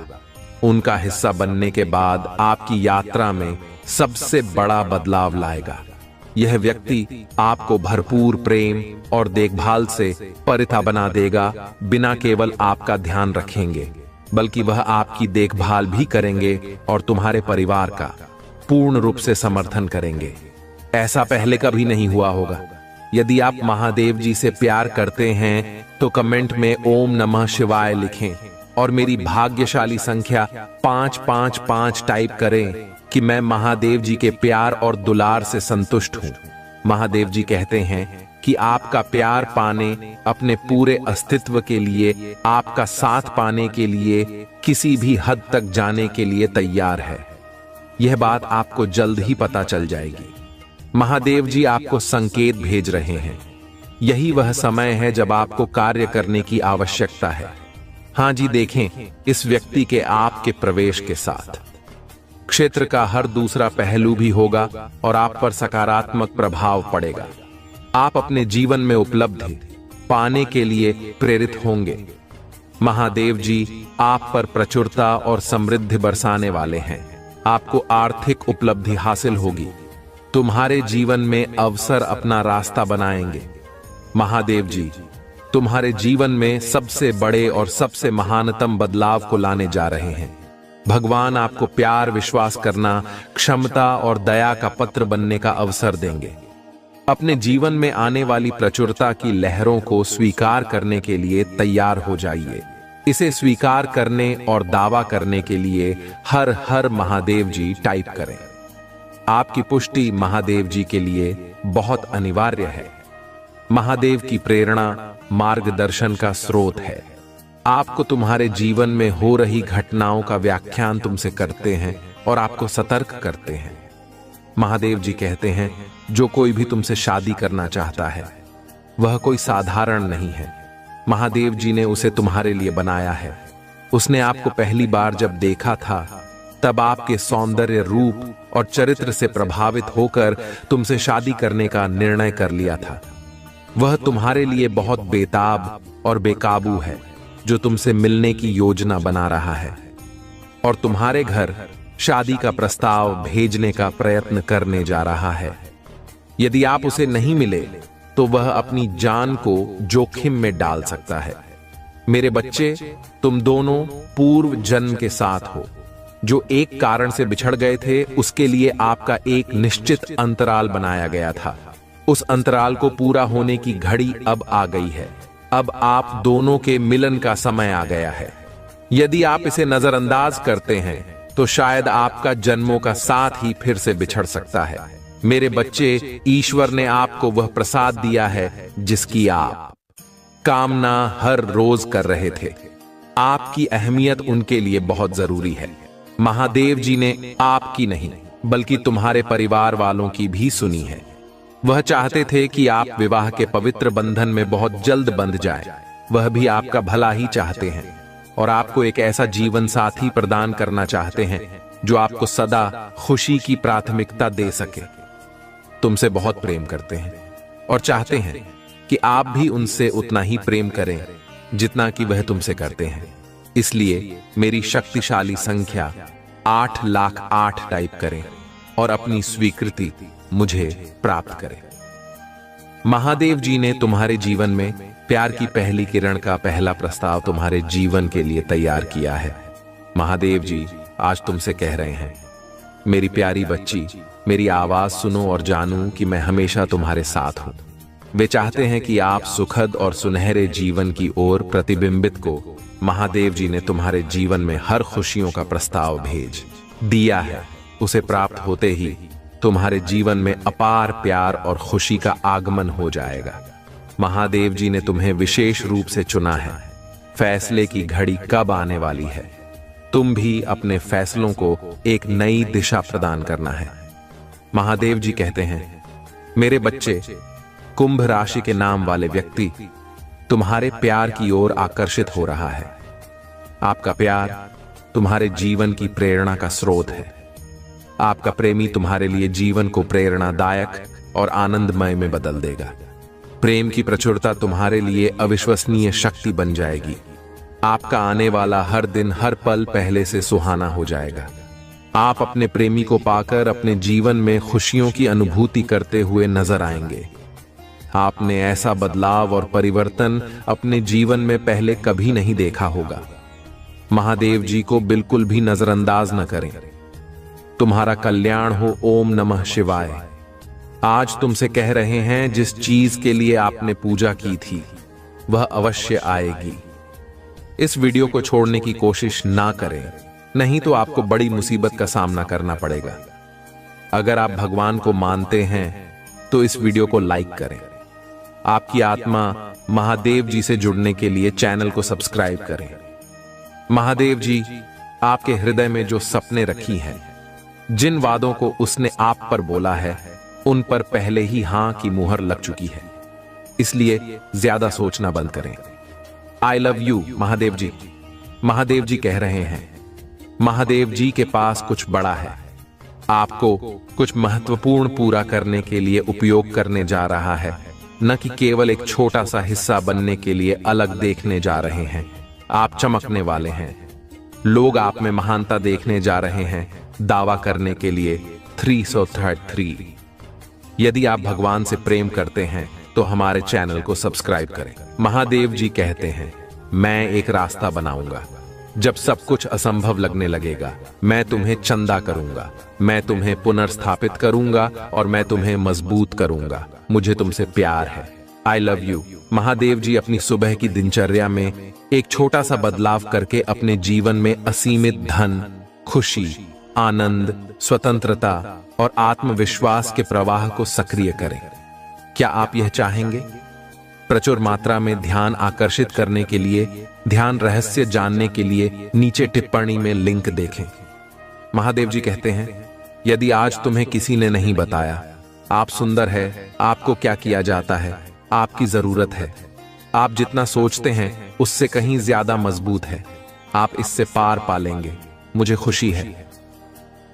उनका हिस्सा बनने के बाद आपकी यात्रा में सबसे बड़ा बदलाव लाएगा। यह व्यक्ति आपको भरपूर प्रेम और देखभाल से परिता बना देगा। बिना केवल आपका ध्यान रखेंगे बल्कि वह आपकी देखभाल भी करेंगे और तुम्हारे परिवार का पूर्ण रूप से समर्थन करेंगे। ऐसा पहले कभी नहीं हुआ होगा। यदि आप महादेव जी से प्यार करते हैं तो कमेंट में ओम नमः शिवाय लिखें और मेरी भाग्यशाली संख्या 555 टाइप करें कि मैं महादेव जी के प्यार और दुलार से संतुष्ट हूं। महादेव जी कहते हैं कि आपका प्यार पाने, अपने पूरे अस्तित्व के लिए, आपका साथ पाने के लिए, किसी भी हद तक जाने के लिए तैयार है। यह बात आपको जल्द ही पता चल जाएगी। महादेव जी आपको संकेत भेज रहे हैं। यही वह समय है जब आपको कार्य करने की आवश्यकता है। हां जी, देखें इस व्यक्ति के आपके प्रवेश के साथ क्षेत्र का हर दूसरा पहलू भी होगा और आप पर सकारात्मक प्रभाव पड़ेगा। आप अपने जीवन में उपलब्धि पाने के लिए प्रेरित होंगे। महादेव जी आप पर प्रचुरता और समृद्धि बरसाने वाले हैं। आपको आर्थिक उपलब्धि हासिल होगी। तुम्हारे जीवन में अवसर अपना रास्ता बनाएंगे। महादेव जी तुम्हारे जीवन में सबसे बड़े और सबसे महानतम बदलाव को लाने जा रहे हैं। भगवान आपको प्यार, विश्वास करना, क्षमता और दया का पत्र बनने का अवसर देंगे। अपने जीवन में आने वाली प्रचुरता की लहरों को स्वीकार करने के लिए तैयार हो जाइए। इसे स्वीकार करने और दावा करने के लिए हर हर महादेव जी टाइप करें। आपकी पुष्टि महादेव जी के लिए बहुत अनिवार्य है। महादेव की प्रेरणा मार्गदर्शन का स्रोत है। आपको तुम्हारे जीवन में हो रही घटनाओं का व्याख्यान तुमसे करते हैं और आपको सतर्क करते हैं। महादेव जी कहते हैं, जो कोई भी तुमसे शादी करना चाहता है वह कोई साधारण नहीं है। महादेव जी ने उसे तुम्हारे लिए बनाया है। उसने आपको पहली बार जब देखा था तब आपके सौंदर्य, रूप और चरित्र से प्रभावित होकर तुमसे शादी करने का निर्णय कर लिया था। वह तुम्हारे लिए बहुत बेताब और बेकाबू है, जो तुमसे मिलने की योजना बना रहा है और तुम्हारे घर शादी का प्रस्ताव भेजने का प्रयत्न करने जा रहा है। यदि आप उसे नहीं मिले तो वह अपनी जान को जोखिम में डाल सकता है। मेरे बच्चे, तुम दोनों पूर्व जन्म के साथ हो। जो एक कारण से बिछड़ गए थे उसके लिए आपका एक निश्चित अंतराल बनाया गया था। उस अंतराल को पूरा होने की घड़ी अब आ गई है। अब आप दोनों के मिलन का समय आ गया है। यदि आप इसे नजरअंदाज करते हैं तो शायद आपका जन्मों का साथ ही फिर से बिछड़ सकता है। मेरे बच्चे, ईश्वर ने आपको वह प्रसाद दिया है जिसकी आप कामना हर रोज कर रहे थे। आपकी अहमियत उनके लिए बहुत जरूरी है। महादेव जी ने आपकी नहीं बल्कि तुम्हारे परिवार वालों की भी सुनी है। वह चाहते थे कि आप विवाह के पवित्र बंधन में बहुत जल्द बंध जाए। वह भी आपका भला ही चाहते हैं और आपको एक ऐसा जीवन साथी प्रदान करना चाहते हैं जो आपको सदा खुशी की प्राथमिकता दे सके। तुमसे बहुत प्रेम करते हैं और चाहते हैं कि आप भी उनसे उतना ही प्रेम करें जितना कि वह तुमसे करते हैं। इसलिए मेरी शक्तिशाली संख्या 8,08,000 टाइप करें और अपनी स्वीकृति मुझे प्राप्त करें। महादेव जी ने तुम्हारे जीवन में प्यार की पहली किरण का पहला प्रस्ताव तुम्हारे जीवन के लिए तैयार किया है। महादेव जी आज तुमसे कह रहे हैं, मेरी प्यारी बच्ची, मेरी आवाज सुनो और जानू कि मैं हमेशा तुम्हारे साथ हूं। वे चाहते हैं कि आप सुखद और सुनहरे जीवन की ओर प्रतिबिंबित को महादेव जी ने तुम्हारे जीवन में हर खुशियों का प्रस्ताव भेज दिया है। उसे प्राप्त होते ही तुम्हारे जीवन में अपार प्यार और खुशी का आगमन हो जाएगा। महादेव जी ने तुम्हें विशेष रूप से चुना है। फैसले की घड़ी कब आने वाली है? तुम भी अपने फैसलों को एक नई दिशा प्रदान करना है। महादेव जी कहते हैं, मेरे बच्चे, कुंभ राशि के नाम वाले व्यक्ति तुम्हारे प्यार की ओर आकर्षित हो रहा है। आपका प्यार तुम्हारे जीवन की प्रेरणा का स्रोत है। आपका प्रेमी तुम्हारे लिए जीवन को प्रेरणादायक और आनंदमय में बदल देगा। प्रेम की प्रचुरता तुम्हारे लिए अविश्वसनीय शक्ति बन जाएगी। आपका आने वाला हर दिन, हर पल पहले से सुहाना हो जाएगा। आप अपने प्रेमी को पाकर अपने जीवन में खुशियों की अनुभूति करते हुए नजर आएंगे। आपने ऐसा बदलाव और परिवर्तन अपने जीवन में पहले कभी नहीं देखा होगा। महादेव जी को बिल्कुल भी नजरअंदाज न करें। तुम्हारा कल्याण हो। ओम नमः शिवाय। आज तुमसे कह रहे हैं, जिस चीज के लिए आपने पूजा की थी वह अवश्य आएगी। इस वीडियो को छोड़ने की कोशिश ना करें, नहीं तो आपको बड़ी मुसीबत का सामना करना पड़ेगा। अगर आप भगवान को मानते हैं तो इस वीडियो को लाइक करें। आपकी आत्मा महादेव जी से जुड़ने के लिए चैनल को सब्सक्राइब करें। महादेव जी आपके हृदय में जो सपने रखी हैं, जिन वादों को उसने आप पर बोला है, उन पर पहले ही हां की मुहर लग चुकी है। इसलिए ज्यादा सोचना बंद करें। आई लव यू महादेव जी। महादेव जी कह रहे हैं, महादेव जी के पास कुछ बड़ा है। आपको कुछ महत्वपूर्ण पूरा करने के लिए उपयोग करने जा रहा है, न कि केवल एक छोटा सा हिस्सा बनने के लिए अलग देखने जा रहे हैं। आप चमकने वाले हैं। लोग आप में महानता देखने जा रहे हैं। दावा करने के लिए 333। यदि आप भगवान से प्रेम करते हैं तो हमारे चैनल को सब्सक्राइब करें। महादेव जी कहते हैं, मैं एक रास्ता बनाऊंगा। जब सब कुछ असंभव लगने लगेगा, मैं तुम्हें चंदा करूंगा, मैं तुम्हें पुनर्स्थापित करूंगा और मैं तुम्हें मजबूत करूंगा। मुझे तुमसे प्यार है। I love you. Mahadev ji अपनी सुबह की दिनचर्या में एक छोटा सा बदलाव करके अपने जीवन में असीमित धन, खुशी, आनंद, स्वतंत्रता और आत्मविश्वास के प्रवाह को सक्रिय करें। क्या आप यह चाहेंगे? प्रचुर मात्रा में ध्यान आकर्षित करने के लिए, ध्यान रहस्य जानने के लिए नीचे टिप्पणी में लिंक देखें। महादेव जी कहते हैं, यदि आज तुम्हें किसी ने नहीं बताया आप सुंदर है, आपको क्या किया जाता है, आपकी जरूरत है, आप जितना सोचते हैं उससे कहीं ज्यादा मजबूत है, आप इससे पार पालेंगे, मुझे खुशी है।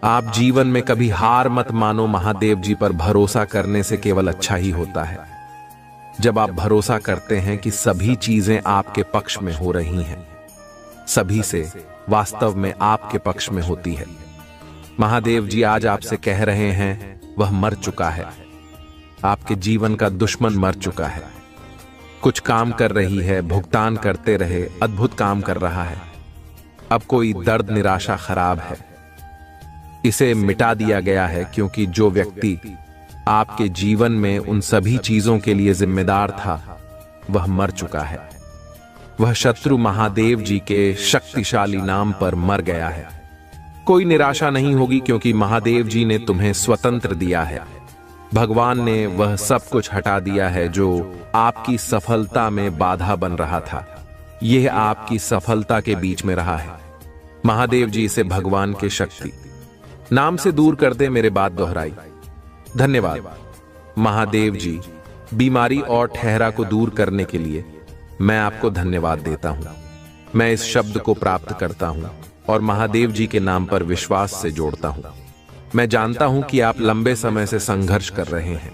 आप जीवन में कभी हार मत मानो। महादेव जी पर भरोसा करने से केवल अच्छा ही होता है। जब आप भरोसा करते हैं कि सभी चीजें आपके पक्ष में हो रही हैं, सभी से वास्तव में आपके पक्ष में होती है। महादेव जी आज आपसे कह रहे हैं, वह मर चुका है, आपके जीवन का दुश्मन मर चुका है। कुछ काम कर रही है, भुगतान करते रहे, अद्भुत काम कर रहा है। अब कोई दर्द, निराशा खराब है, इसे मिटा दिया गया है, क्योंकि जो व्यक्ति आपके जीवन में उन सभी चीजों के लिए जिम्मेदार था वह मर चुका है। वह शत्रु महादेव जी के शक्तिशाली नाम पर मर गया है। कोई निराशा नहीं होगी, क्योंकि महादेव जी ने तुम्हें स्वतंत्र दिया है। भगवान ने वह सब कुछ हटा दिया है जो आपकी सफलता में बाधा बन रहा था। यह आपकी सफलता के बीच में रहा है। महादेव जी इसे भगवान के शक्ति नाम से दूर कर दे। मेरे बात दोहराई। धन्यवाद महादेव जी। बीमारी और ठहरा को दूर करने के लिए मैं आपको धन्यवाद देता हूं। मैं इस शब्द को प्राप्त करता हूं और महादेव जी के नाम पर विश्वास से जोड़ता हूं। मैं जानता हूं कि आप लंबे समय से संघर्ष कर रहे हैं।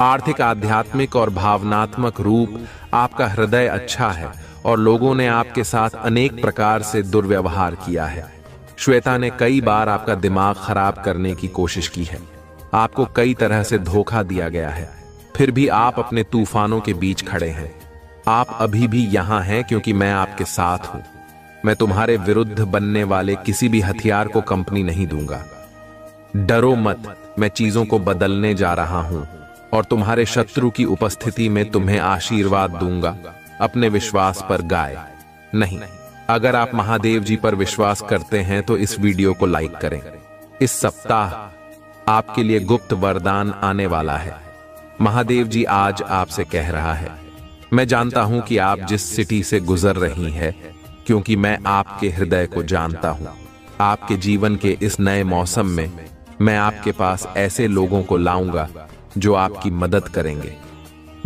आर्थिक, आध्यात्मिक और भावनात्मक रूप आपका हृदय अच्छा है और लोगों ने आपके साथ अनेक प्रकार से दुर्व्यवहार किया है। श्वेता ने कई बार आपका दिमाग खराब करने की कोशिश की है। आपको कई तरह से धोखा दिया गया है, फिर भी आप अपने तूफानों के बीच खड़े हैं। आप अभी भी यहां हैं क्योंकि मैं आपके साथ हूं। मैं तुम्हारे विरुद्ध बनने वाले किसी भी हथियार को कंपनी नहीं दूंगा। डरो मत, मैं चीजों को बदलने जा रहा हूं और तुम्हारे शत्रु की उपस्थिति में तुम्हें आशीर्वाद दूंगा। अपने विश्वास पर गाय नहीं। अगर आप महादेव जी पर विश्वास करते हैं तो इस वीडियो को लाइक करें। इस सप्ताह आपके लिए गुप्त वरदान आने वाला है। महादेव जी आज आपसे कह रहा है, मैं जानता हूं कि आप जिस सिटी से गुजर रही हैं, क्योंकि मैं आपके हृदय को जानता हूं। आपके जीवन के इस नए मौसम में मैं आपके पास ऐसे लोगों को लाऊंगा जो आपकी मदद करेंगे।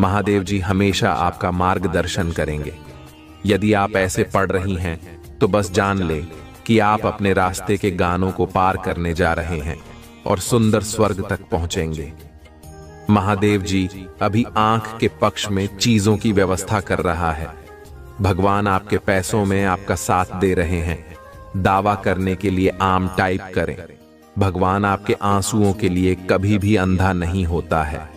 महादेव जी हमेशा आपका मार्गदर्शन करेंगे। यदि आप ऐसे पढ़ रही हैं तो बस जान ले कि आप अपने रास्ते के गानों को पार करने जा रहे हैं और सुंदर स्वर्ग तक पहुंचेंगे। महादेव जी अभी आंख के पक्ष में चीजों की व्यवस्था कर रहा है। भगवान आपके पैसों में आपका साथ दे रहे हैं। दावा करने के लिए आम टाइप करें। भगवान आपके आंसुओं के लिए कभी भी अंधा नहीं होता है।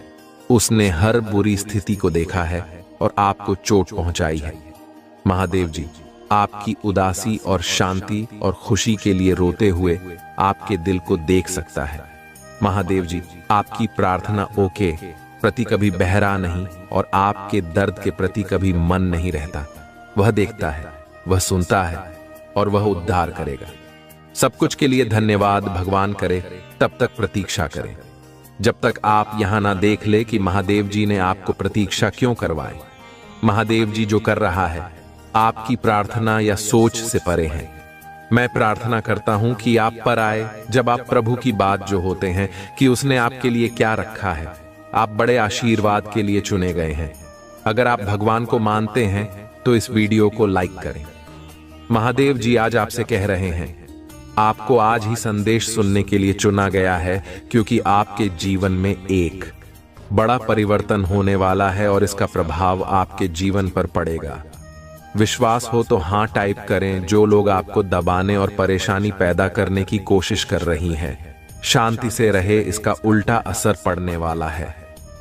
उसने हर बुरी स्थिति को देखा है और आपको चोट पहुंचाई है। महादेव जी आपकी उदासी और शांति और खुशी के लिए रोते हुए आपके दिल को देख सकता है। महादेव जी आपकी प्रार्थना ओके प्रति कभी बहरा नहीं और आपके दर्द के प्रति कभी मन नहीं रहता। वह देखता है, वह सुनता है और वह उद्धार करेगा। सब कुछ के लिए धन्यवाद। भगवान करे तब तक प्रतीक्षा करें, जब तक आप यहां ना देख ले कि महादेव जी ने आपको प्रतीक्षा क्यों करवाई। महादेव जी जो कर रहा है आपकी प्रार्थना या सोच से परे है। मैं प्रार्थना करता हूं कि आप पर आए जब आप प्रभु की बात जो होते हैं कि उसने आपके लिए क्या रखा है। आप बड़े आशीर्वाद के लिए चुने गए हैं। अगर आप भगवान को मानते हैं तो इस वीडियो को लाइक करें। महादेव जी आज आपसे कह रहे हैं, आपको आज ही संदेश सुनने के लिए चुना गया है, क्योंकि आपके जीवन में एक बड़ा परिवर्तन होने वाला है और इसका प्रभाव आपके जीवन पर पड़ेगा। विश्वास हो तो हां टाइप करें। जो लोग आपको दबाने और परेशानी पैदा करने की कोशिश कर रही हैं, शांति से रहे, इसका उल्टा असर पड़ने वाला है।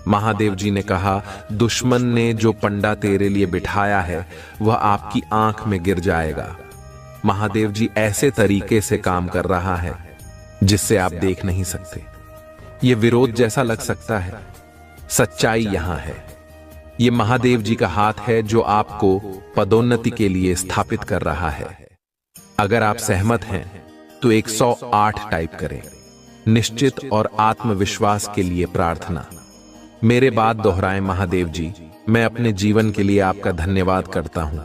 महादेव जी ने कहा, दुश्मन ने जो पंडा तेरे लिए बिठाया है वह आपकी आंख में गिर जाएगा। महादेव जी ऐसे तरीके से काम कर रहा है जिससे आप देख नहीं सकते। यह विरोध जैसा लग सकता है, सच्चाई यहां है। ये महादेव जी का हाथ है जो आपको पदोन्नति के लिए स्थापित कर रहा है। अगर आप सहमत हैं तो 108 टाइप करें। निश्चित और आत्मविश्वास के लिए प्रार्थना। मेरे बाद दोहराएं, महादेव जी, मैं अपने जीवन के लिए आपका धन्यवाद करता हूं।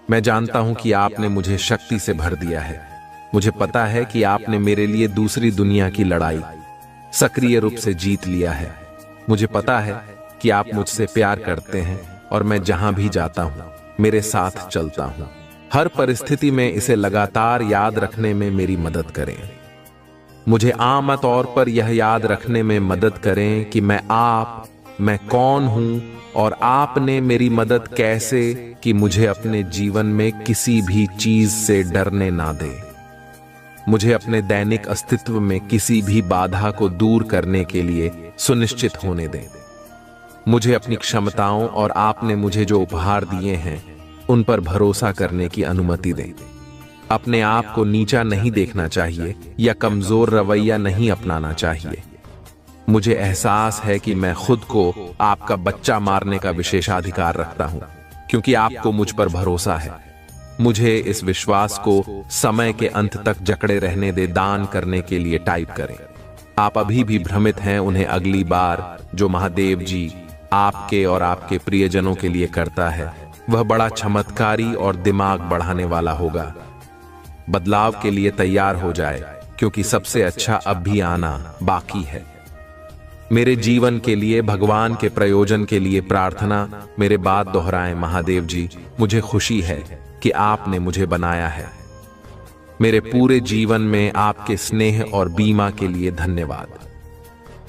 मैं जानता हूं कि आपने मुझे शक्ति से भर दिया है। मुझे पता है कि आपने मेरे लिए दूसरी दुनिया की लड़ाई सक्रिय रूप से जीत लिया है। मुझे पता है कि आप मुझसे प्यार करते हैं और मैं जहां भी जाता हूं मेरे साथ चलता हूं। हर परिस्थिति में इसे लगातार याद रखने में मेरी मदद करें। मुझे आम तौर पर यह याद रखने में मदद करें कि मैं कौन हूं और आपने मेरी मदद कैसे कि मुझे अपने जीवन में किसी भी चीज से डरने ना दे। मुझे अपने दैनिक अस्तित्व में किसी भी बाधा को दूर करने के लिए सुनिश्चित होने दें। मुझे अपनी क्षमताओं और आपने मुझे जो उपहार दिए हैं उन पर भरोसा करने की अनुमति दें। अपने आप को नीचा नहीं देखना चाहिए या कमजोर रवैया नहीं अपनाना चाहिए। मुझे एहसास है कि मैं खुद को आपका बच्चा मारने का विशेषाधिकार रखता हूं, क्योंकि आपको मुझ पर भरोसा है। मुझे इस विश्वास को समय के अंत तक जकड़े रहने दे। दान करने के लिए टाइप करें। आप अभी भी भ्रमित हैं, उन्हें अगली बार जो महादेव जी आपके और आपके प्रियजनों के लिए करता है वह बड़ा चमत्कारी और दिमाग बढ़ाने वाला होगा। बदलाव के लिए तैयार हो जाए, क्योंकि सबसे अच्छा अब भी आना बाकी है। मेरे जीवन के लिए, भगवान के प्रयोजन के लिए प्रार्थना। मेरे बाद दोहराएं, महादेव जी, मुझे खुशी है कि आपने मुझे बनाया है। मेरे पूरे जीवन में आपके स्नेह और बीमा के लिए धन्यवाद।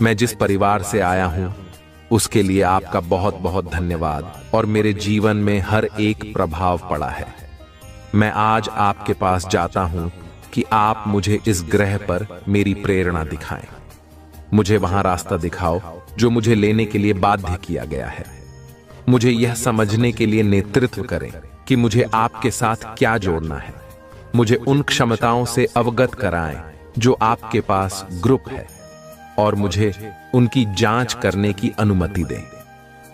मैं जिस परिवार से आया हूं उसके लिए आपका बहुत बहुत धन्यवाद, और मेरे जीवन में हर एक प्रभाव पड़ा है। मैं आज आपके पास जाता हूं कि आप मुझे इस ग्रह पर मेरी प्रेरणा दिखाएं। मुझे वहां रास्ता दिखाओ जो मुझे लेने के लिए बाध्य किया गया है। मुझे यह समझने के लिए नेतृत्व करें कि मुझे आपके साथ क्या जोड़ना है। मुझे उन क्षमताओं से अवगत कराएं जो आपके पास ग्रुप है, और मुझे उनकी जांच करने की अनुमति दें।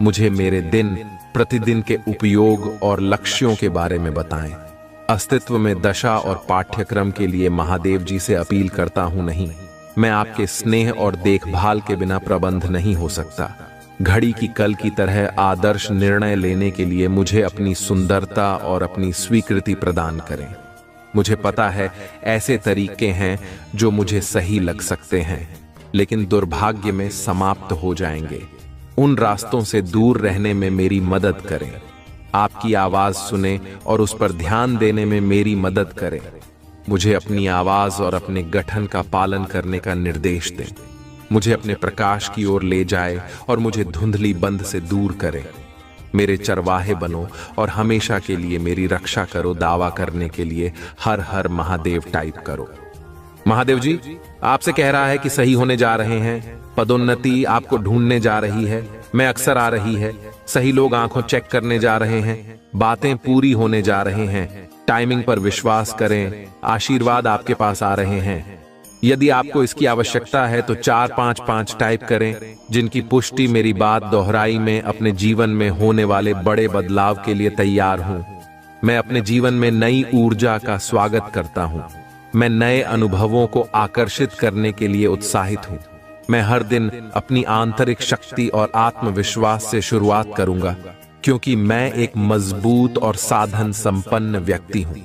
मुझे मेरे दिन प्रतिदिन के उपयोग और लक्ष्यों के बारे में बताएं। अस्तित्व में दशा और पाठ्यक्रम के लिए महादेव जी से अपील करता हूं, नहीं, मैं आपके स्नेह और देखभाल के बिना प्रबंध नहीं हो सकता। घड़ी की कल की तरह आदर्श निर्णय लेने के लिए मुझे अपनी सुंदरता और अपनी स्वीकृति प्रदान करें। मुझे पता है ऐसे तरीके हैं जो मुझे सही लग सकते हैं, लेकिन दुर्भाग्य में समाप्त हो जाएंगे। उन रास्तों से दूर रहने में मेरी मदद करें। आपकी आवाज सुने और उस पर ध्यान देने में मेरी मदद करें। मुझे अपनी आवाज और अपने गठन का पालन करने का निर्देश दें। मुझे अपने प्रकाश की ओर ले जाए और मुझे धुंधली बंध से दूर करें। मेरे चरवाहे बनो और हमेशा के लिए मेरी रक्षा करो। दावा करने के लिए हर हर महादेव टाइप करो। महादेव जी आपसे कह रहा है कि सही होने जा रहे हैं। पदोन्नति आपको ढूंढने जा रही है। मैं अक्सर आ रही है। सही लोग आंखों चेक करने जा रहे हैं। बातें पूरी होने जा रहे हैं। टाइमिंग पर विश्वास करें। आशीर्वाद आपके पास आ रहे हैं। यदि आपको इसकी आवश्यकता है तो 455 टाइप करें, जिनकी पुष्टि मेरी बात दोहराई में अपने जीवन में होने वाले बड़े बदलाव के लिए तैयार हूं। मैं अपने जीवन में नई ऊर्जा का स्वागत करता हूं। मैं नए अनुभवों को आकर्षित करने के लिए उत्साहित हूं। मैं हर दिन अपनी आंतरिक शक्ति और आत्मविश्वास से शुरुआत करूंगा, क्योंकि मैं एक मजबूत और साधन संपन्न व्यक्ति हूं।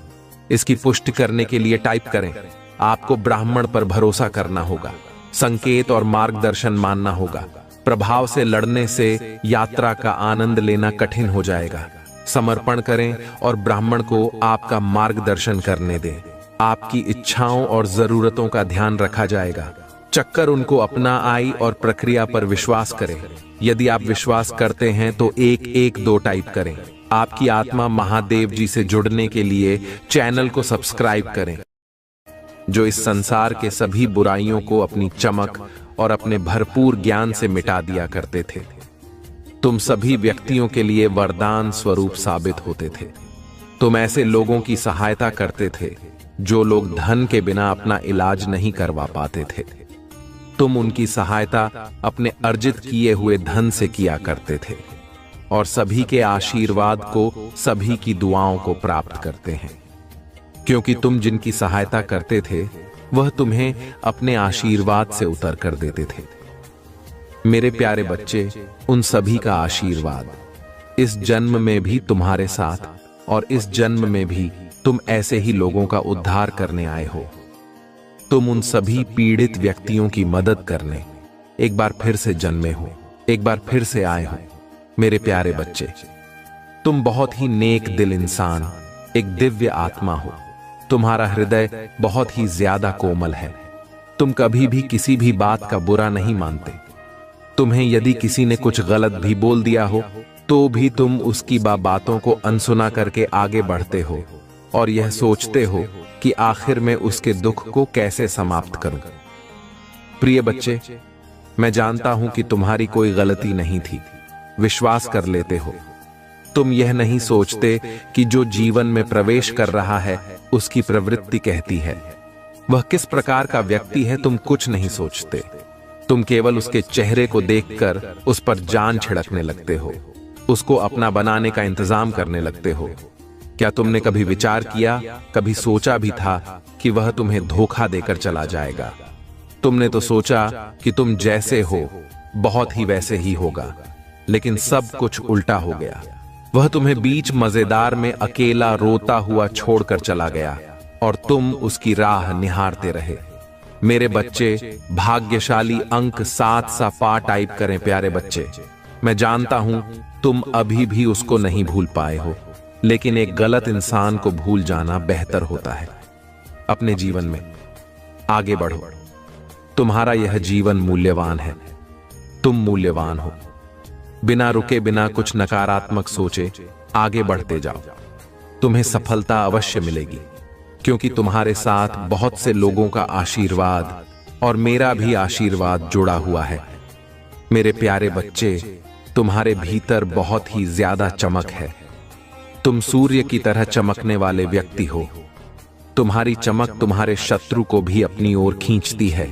इसकी पुष्टि करने के लिए टाइप करें, आपको ब्राह्मण पर भरोसा करना होगा। संकेत और मार्गदर्शन मानना होगा। प्रभाव से लड़ने से यात्रा का आनंद लेना कठिन हो जाएगा। समर्पण करें और ब्राह्मण को आपका मार्गदर्शन करने दें। आपकी इच्छाओं और जरूरतों का ध्यान रखा जाएगा। चक्कर उनको अपना आई और प्रक्रिया पर विश्वास करें। यदि आप विश्वास करते हैं तो 112 टाइप करें। आपकी आत्मा महादेव जी से जुड़ने के लिए चैनल को सब्सक्राइब करें, जो इस संसार के सभी बुराइयों को अपनी चमक और अपने भरपूर ज्ञान से मिटा दिया करते थे। तुम सभी व्यक्तियों के लिए वरदान स्वरूप साबित होते थे। तुम ऐसे लोगों की सहायता करते थे जो लोग धन के बिना अपना इलाज नहीं करवा पाते थे। तुम उनकी सहायता अपने अर्जित किए हुए धन से किया करते थे और सभी के आशीर्वाद को, सभी की दुआओं को प्राप्त करते हैं। क्योंकि तुम जिनकी सहायता करते थे वह तुम्हें अपने आशीर्वाद से उतर कर देते थे। मेरे प्यारे बच्चे, उन सभी का आशीर्वाद इस जन्म में भी तुम्हारे साथ, और इस जन्म में भी तुम ऐसे ही लोगों का उद्धार करने आए हो। तुम उन सभी पीड़ित व्यक्तियों की मदद करने एक बार फिर से जन्मे हो, एक बार फिर से आए हो। मेरे प्यारे बच्चे, तुम बहुत ही नेक दिल इंसान, एक दिव्य आत्मा हो। तुम्हारा हृदय बहुत ही ज्यादा कोमल है। तुम कभी भी किसी भी बात का बुरा नहीं मानते। तुम्हें यदि किसी ने कुछ गलत भी बोल दिया हो तो भी तुम उसकी बातों को अनसुना करके आगे बढ़ते हो और यह सोचते हो कि आखिर में उसके दुख को कैसे समाप्त करूं। प्रिय बच्चे, मैं जानता हूं कि तुम्हारी कोई गलती नहीं थी। विश्वास कर लेते हो। तुम यह नहीं सोचते कि जो जीवन में प्रवेश कर रहा है उसकी प्रवृत्ति कहती है वह किस प्रकार का व्यक्ति है। तुम कुछ नहीं सोचते। तुम केवल उसके चेहरे को देखकर उस पर जान छिड़कने लगते हो, उसको अपना बनाने का इंतजाम करने लगते हो। क्या तुमने कभी विचार किया, कभी सोचा भी था कि वह तुम्हें धोखा देकर चला जाएगा? तुमने तो सोचा कि तुम जैसे हो बहुत ही वैसे ही होगा, लेकिन सब कुछ उल्टा हो गया। वह तुम्हें बीच मजेदार में अकेला रोता हुआ छोड़कर चला गया और तुम उसकी राह निहारते रहे। मेरे बच्चे, भाग्यशाली अंक 7 सा पा टाइप करें। प्यारे बच्चे, मैं जानता हूं तुम अभी भी उसको नहीं भूल पाए हो, लेकिन एक गलत इंसान को भूल जाना बेहतर होता है। अपने जीवन में आगे बढ़ो। तुम्हारा यह जीवन मूल्यवान है। तुम मूल्यवान हो। बिना रुके, बिना कुछ नकारात्मक सोचे आगे बढ़ते जाओ। तुम्हें सफलता अवश्य मिलेगी, क्योंकि तुम्हारे साथ बहुत से लोगों का आशीर्वाद और मेरा भी आशीर्वाद जुड़ा हुआ है। मेरे प्यारे बच्चे, तुम्हारे भीतर बहुत ही ज्यादा चमक है। तुम सूर्य की तरह चमकने वाले व्यक्ति हो। तुम्हारी चमक तुम्हारे शत्रु को भी अपनी ओर खींचती है,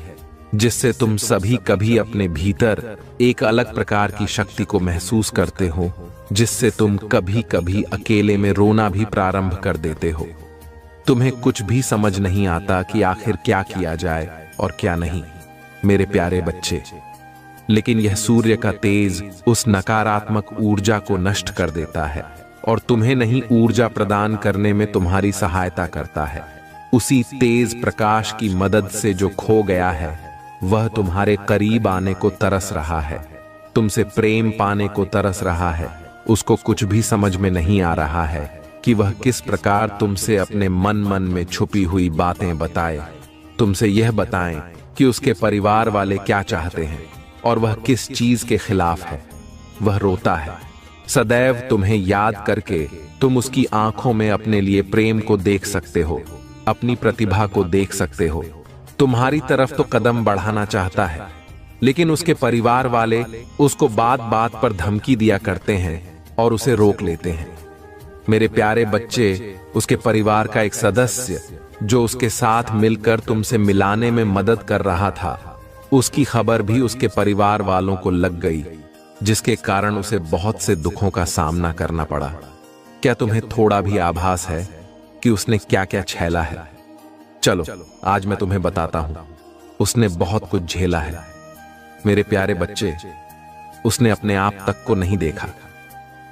जिससे तुम सभी कभी अपने भीतर एक अलग प्रकार की शक्ति को महसूस करते हो, जिससे तुम कभी कभी अकेले में रोना भी प्रारंभ कर देते हो। तुम्हें कुछ भी समझ नहीं आता कि आखिर क्या किया जाए और क्या नहीं, मेरे प्यारे बच्चे। लेकिन यह सूर्य का तेज उस नकारात्मक ऊर्जा को नष्ट कर देता है और तुम्हें नहीं ऊर्जा प्रदान करने में तुम्हारी सहायता करता है। उसी तेज प्रकाश की मदद से जो खो गया है वह तुम्हारे करीब आने को तरस रहा है, तुमसे प्रेम पाने को तरस रहा है। उसको कुछ भी समझ में नहीं आ रहा है कि वह किस प्रकार तुमसे अपने मन में छुपी हुई बातें बताए, तुमसे यह बताएं कि उसके परिवार वाले क्या चाहते हैं और वह किस चीज के खिलाफ है। वह रोता है सदैव तुम्हें याद करके। तुम उसकी आंखों में अपने लिए प्रेम को देख सकते हो, अपनी प्रतिभा को देख सकते हो। तुम्हारी तरफ तो कदम बढ़ाना चाहता है, लेकिन उसके परिवार वाले उसको बात बात पर धमकी दिया करते हैं और उसे रोक लेते हैं। मेरे प्यारे बच्चे, उसके परिवार का एक सदस्य जो उसके साथ मिलकर तुमसे मिलाने में मदद कर रहा था, उसकी खबर भी उसके परिवार वालों को लग गई, जिसके कारण उसे बहुत से दुखों का सामना करना पड़ा। क्या तुम्हें थोड़ा भी आभास है कि उसने क्या क्या झेला है? चलो आज मैं तुम्हें बताता हूं। उसने बहुत कुछ झेला है। मेरे प्यारे बच्चे, उसने अपने आप तक को नहीं देखा।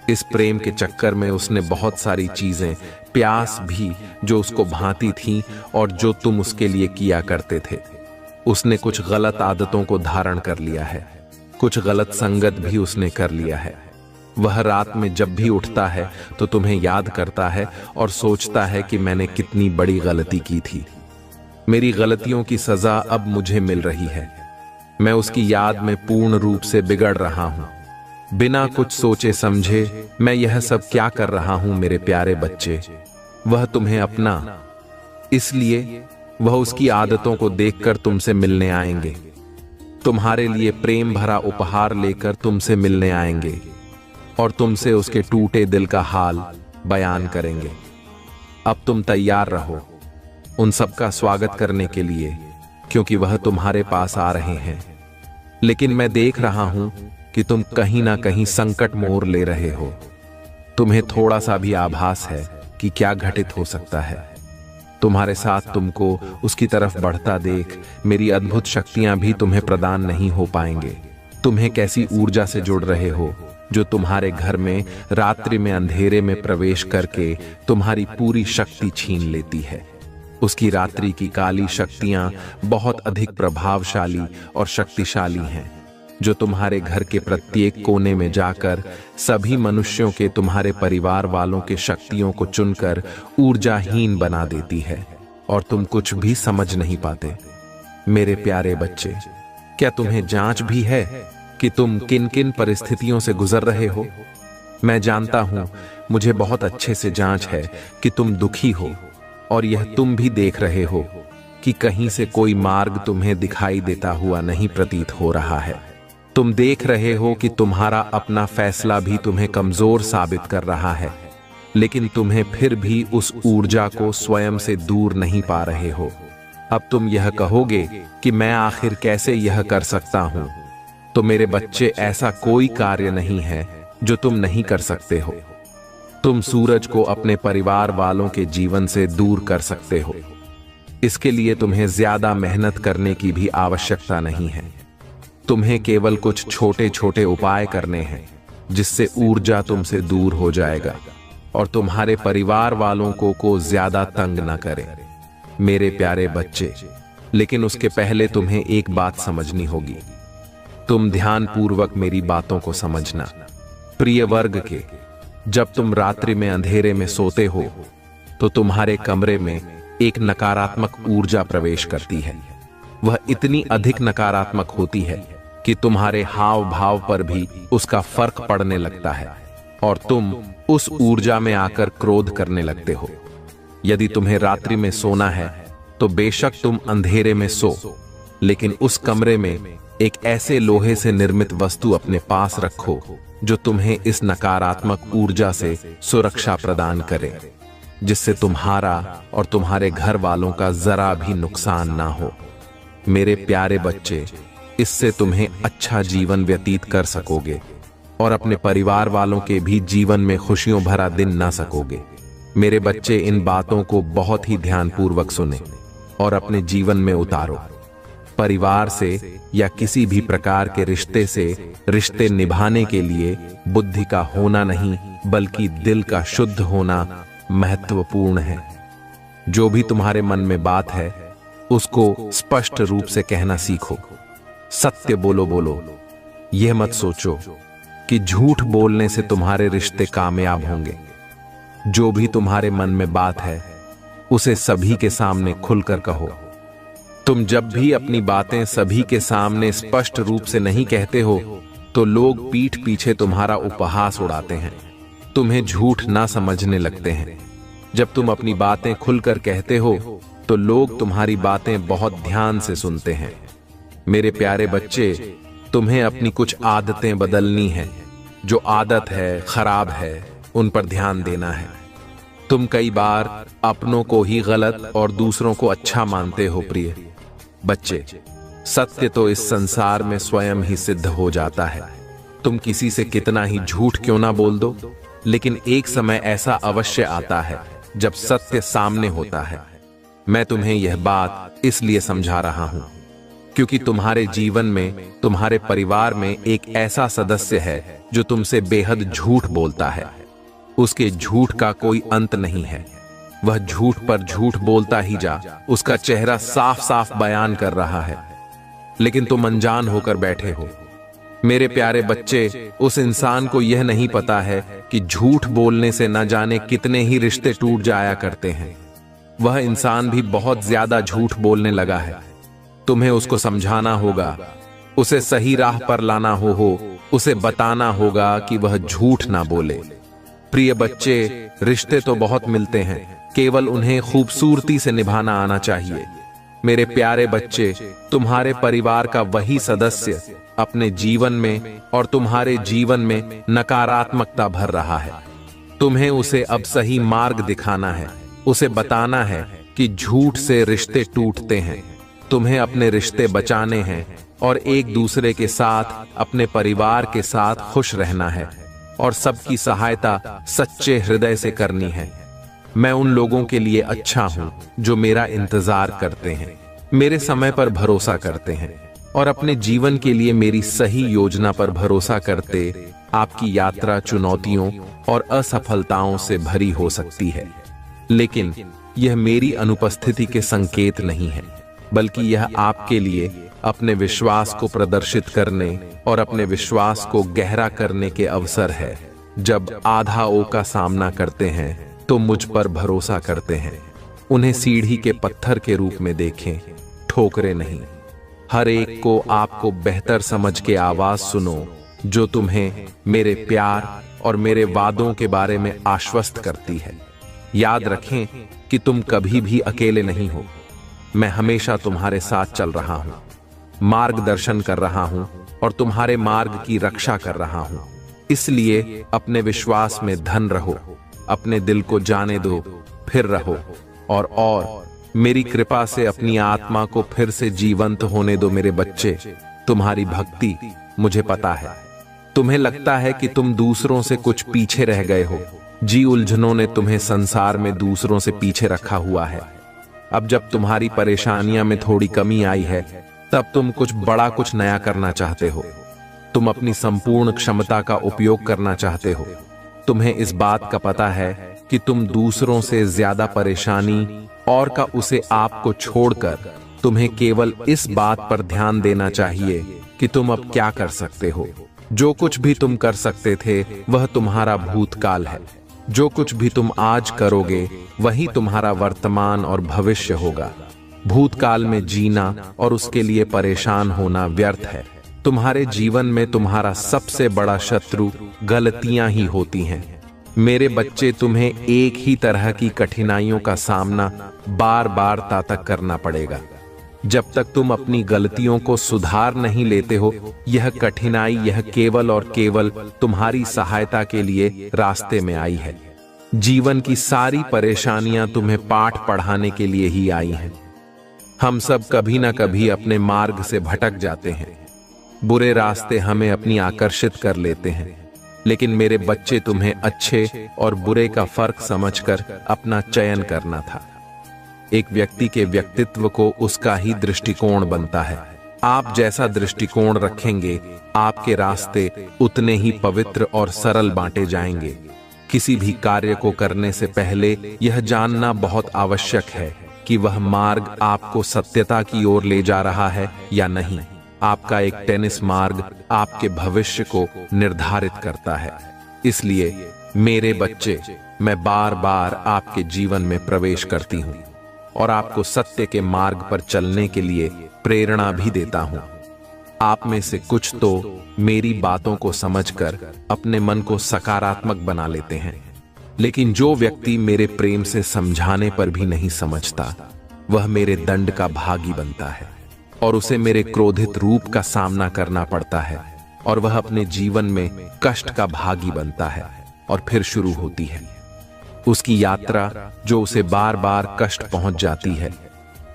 इस प्रेम के चक्कर में उसने बहुत सारी चीजें, प्यास भी जो उसको भाती थी और जो तुम उसके लिए किया करते थे। उसने कुछ गलत आदतों को धारण कर लिया है, कुछ गलत संगत भी उसने कर लिया है। वह रात में जब भी उठता है तो तुम्हें याद करता है और सोचता है कि मैंने कितनी बड़ी गलती की थी। मेरी गलतियों की सजा अब मुझे मिल रही है। मैं उसकी याद में पूर्ण रूप से बिगड़ रहा हूं। बिना कुछ सोचे समझे मैं यह सब क्या कर रहा हूं। मेरे प्यारे बच्चे, वह तुम्हें अपना, इसलिए वह उसकी आदतों को देखकर तुमसे मिलने आएंगे। तुम्हारे लिए प्रेम भरा उपहार लेकर तुमसे मिलने आएंगे और तुमसे उसके टूटे दिल का हाल बयान करेंगे। अब तुम तैयार रहो उन सबका स्वागत करने के लिए, क्योंकि वह तुम्हारे पास आ रहे हैं। लेकिन मैं देख रहा हूं कि तुम कहीं ना कहीं संकट मोड़ ले रहे हो। तुम्हें थोड़ा सा भी आभास है कि क्या घटित हो सकता है। तुम्हारे साथ तुमको उसकी तरफ बढ़ता देख मेरी अद्भुत शक्तियां भी तुम्हें प्रदान नहीं हो पाएंगे। तुम्हें कैसी ऊर्जा से जुड़ रहे हो जो तुम्हारे घर में रात्रि में अंधेरे में प्रवेश करके तुम्हारी पूरी शक्ति छीन लेती है। उसकी रात्रि की काली शक्तियां बहुत अधिक प्रभावशाली और शक्तिशाली हैं, जो तुम्हारे घर के प्रत्येक कोने में जाकर सभी मनुष्यों के तुम्हारे परिवार वालों के शक्तियों को चुनकर ऊर्जाहीन बना देती है और तुम कुछ भी समझ नहीं पाते। मेरे प्यारे बच्चे, क्या तुम्हें जांच भी है कि तुम किन किन परिस्थितियों से गुजर रहे हो? मैं जानता हूं, मुझे बहुत अच्छे से जांच है कि तुम दुखी हो, और यह तुम भी देख रहे हो कि कहीं से कोई मार्ग तुम्हें दिखाई देता हुआ नहीं प्रतीत हो रहा है। तुम देख रहे हो कि तुम्हारा अपना फैसला भी तुम्हें कमजोर साबित कर रहा है, लेकिन तुम्हें फिर भी उस ऊर्जा को स्वयं से दूर नहीं पा रहे हो। अब तुम यह कहोगे कि मैं आखिर कैसे यह कर सकता हूं? तो मेरे बच्चे, ऐसा कोई कार्य नहीं है जो तुम नहीं कर सकते हो। तुम सूरज को अपने परिवार वालों के जीवन से दूर कर सकते हो। इसके लिए तुम्हें ज्यादा मेहनत करने की भी आवश्यकता नहीं है। तुम्हें केवल कुछ छोटे छोटे उपाय करने हैं, जिससे ऊर्जा तुमसे दूर हो जाएगा और तुम्हारे परिवार वालों को ज्यादा तंग न करे। मेरे प्यारे बच्चे, लेकिन उसके पहले तुम्हें एक बात समझनी होगी। तुम ध्यानपूर्वक मेरी बातों को समझना। प्रिय वर्ग के, जब तुम रात्रि में अंधेरे में सोते हो तो तुम्हारे कमरे में एक नकारात्मक ऊर्जा प्रवेश करती है। वह इतनी अधिक नकारात्मक होती है कि तुम्हारे हाव भाव पर भी उसका फर्क पड़ने लगता है और तुम उस ऊर्जा में आकर क्रोध करने लगते हो। यदि तुम्हें रात्रि में सोना है तो बेशक तुम अंधेरे में सो, लेकिन उस कमरे में एक ऐसे लोहे से निर्मित वस्तु अपने पास रखो जो तुम्हें इस नकारात्मक ऊर्जा से सुरक्षा प्रदान करे, जिससे तुम्हारा और तुम्हारे घर वालों का जरा भी नुकसान ना हो। मेरे प्यारे बच्चे, इससे तुम्हें अच्छा जीवन व्यतीत कर सकोगे और अपने परिवार वालों के भी जीवन में खुशियों भरा दिन ना सकोगे। मेरे बच्चे, इन बातों को बहुत ही ध्यानपूर्वक सुने और अपने जीवन में उतारो। परिवार से या किसी भी प्रकार के रिश्ते से रिश्ते निभाने के लिए बुद्धि का होना नहीं, बल्कि दिल का शुद्ध होना महत्वपूर्ण है। जो भी तुम्हारे मन में बात है उसको स्पष्ट रूप से कहना सीखो। सत्य बोलो। यह मत सोचो कि झूठ बोलने से तुम्हारे रिश्ते कामयाब होंगे। जो भी तुम्हारे मन में बात है उसे सभी के सामने खुलकर कहो। तुम जब भी अपनी बातें सभी के सामने स्पष्ट रूप से नहीं कहते हो तो लोग पीठ पीछे तुम्हारा उपहास उड़ाते हैं, तुम्हें झूठ ना समझने लगते हैं। जब तुम अपनी बातें खुलकर कहते हो तो लोग तुम्हारी बातें बहुत ध्यान से सुनते हैं। मेरे प्यारे बच्चे, तुम्हें अपनी कुछ आदतें बदलनी हैं। जो आदत है खराब है, उन पर ध्यान देना है। तुम कई बार अपनों को ही गलत और दूसरों को अच्छा मानते हो। प्रिय बच्चे, सत्य तो इस संसार में स्वयं ही सिद्ध हो जाता है। तुम किसी से कितना ही झूठ क्यों ना बोल दो, लेकिन एक समय ऐसा अवश्य आता है जब सत्य सामने होता है। मैं तुम्हें यह बात इसलिए समझा रहा हूं क्योंकि तुम्हारे जीवन में, तुम्हारे परिवार में एक ऐसा सदस्य है जो तुमसे बेहद झूठ बोलता है। उसके झूठ का कोई अंत नहीं है। वह झूठ पर झूठ बोलता ही जा, उसका चेहरा साफ साफ बयान कर रहा है, लेकिन तुम अनजान होकर बैठे हो। मेरे प्यारे बच्चे, उस इंसान को यह नहीं पता है कि झूठ बोलने से न जाने कितने ही रिश्ते टूट जाया करते हैं। वह इंसान भी बहुत ज्यादा झूठ बोलने लगा है। तुम्हें उसको समझाना होगा, उसे सही राह पर लाना हो, उसे बताना होगा कि वह झूठ ना बोले। प्रिय बच्चे, रिश्ते तो बहुत मिलते हैं, केवल उन्हें खूबसूरती से निभाना आना चाहिए। मेरे प्यारे बच्चे, तुम्हारे परिवार का वही सदस्य अपने जीवन में और तुम्हारे जीवन में नकारात्मकता भर रहा है। तुम्हें उसे अब सही मार्ग दिखाना है, उसे बताना है कि झूठ से रिश्ते टूटते हैं। तुम्हें अपने रिश्ते बचाने हैं और एक दूसरे के साथ, अपने परिवार के साथ खुश रहना है और सबकी सहायता सच्चे हृदय से करनी है। मैं उन लोगों के लिए अच्छा हूं जो मेरा इंतजार करते हैं, मेरे समय पर भरोसा करते हैं और अपने जीवन के लिए मेरी सही योजना पर भरोसा करते। आपकी यात्रा चुनौतियों और असफलताओं से भरी हो सकती है, लेकिन यह मेरी अनुपस्थिति के संकेत नहीं है, बल्कि यह आपके लिए अपने विश्वास को प्रदर्शित करने और अपने विश्वास को गहरा करने के अवसर है। जब आधा ओ का सामना करते हैं तो मुझ पर भरोसा करते हैं। उन्हें सीढ़ी के पत्थर के रूप में देखें, ठोकरे नहीं। हर एक को आपको बेहतर समझ के आवाज सुनो जो तुम्हें मेरे प्यार और मेरे वादों के बारे में आश्वस्त करती है। याद रखें कि तुम कभी भी अकेले नहीं हो। मैं हमेशा तुम्हारे साथ चल रहा हूं, मार्गदर्शन कर रहा हूं और तुम्हारे मार्ग की रक्षा कर रहा हूं। इसलिए अपने विश्वास में धन रहो, अपने दिल को जाने दो, फिर रहो और मेरी कृपा से अपनी आत्मा को फिर से जीवंत होने दो। मेरे बच्चे, तुम्हारी भक्ति, मुझे पता है तुम्हें लगता है कि तुम दूसरों से कुछ पीछे रह गए हो। जी उलझनों ने तुम्हें संसार में दूसरों से पीछे रखा हुआ है। अब जब तुम्हारी परेशानियां में थोड़ी कमी आई है, तब तुम कुछ बड़ा, कुछ नया करना चाहते हो। तुम अपनी संपूर्ण क्षमता का उपयोग करना चाहते हो। तुम्हें इस बात का पता है कि तुम दूसरों से ज्यादा परेशानी और का उसे आपको छोड़कर तुम्हें केवल इस बात पर ध्यान देना चाहिए कि तुम अब क्या कर सकते हो। जो कुछ भी तुम कर सकते थे वह तुम्हारा भूतकाल है। जो कुछ भी तुम आज करोगे वही तुम्हारा वर्तमान और भविष्य होगा। भूतकाल में जीना और उसके लिए परेशान होना व्यर्थ है। तुम्हारे जीवन में तुम्हारा सबसे बड़ा शत्रु गलतियां ही होती हैं। मेरे बच्चे, तुम्हें एक ही तरह की कठिनाइयों का सामना बार बार तक करना पड़ेगा। जब तक तुम अपनी गलतियों को सुधार नहीं लेते हो, यह कठिनाई यह केवल और केवल तुम्हारी सहायता के लिए रास्ते में आई है। जीवन की सारी परेशानियां तुम्हें पाठ पढ़ाने के लिए ही आई हैं। हम सब कभी ना कभी अपने मार्ग से भटक जाते हैं। बुरे रास्ते हमें अपनी आकर्षित कर लेते हैं, लेकिन मेरे बच्चे, तुम्हें अच्छे और बुरे का फर्क समझकर अपना चयन करना था। एक व्यक्ति के व्यक्तित्व को उसका ही दृष्टिकोण बनता है। आप जैसा दृष्टिकोण रखेंगे, आपके रास्ते उतने ही पवित्र और सरल बांटे जाएंगे। किसी भी कार्य को करने से पहले यह जानना बहुत आवश्यक है कि वह मार्ग आपको सत्यता की ओर ले जा रहा है या नहीं। आपका एक टेनिस मार्ग आपके भविष्य को निर्धारित करता है। इसलिए मेरे बच्चे, मैं बार बार आपके जीवन में प्रवेश करती हूँ और आपको सत्य के मार्ग पर चलने के लिए प्रेरणा भी देता हूँ। आप में से कुछ तो मेरी बातों को समझकर अपने मन को सकारात्मक बना लेते हैं, लेकिन जो व्यक्ति मेरे प्रेम से समझाने पर भी नहीं समझता, वह मेरे दंड का भागी बनता है और उसे मेरे क्रोधित रूप का सामना करना पड़ता है और वह अपने जीवन में कष्ट का भागी बनता है। और फिर शुरू होती है उसकी यात्रा जो उसे बार बार कष्ट पहुंच जाती है।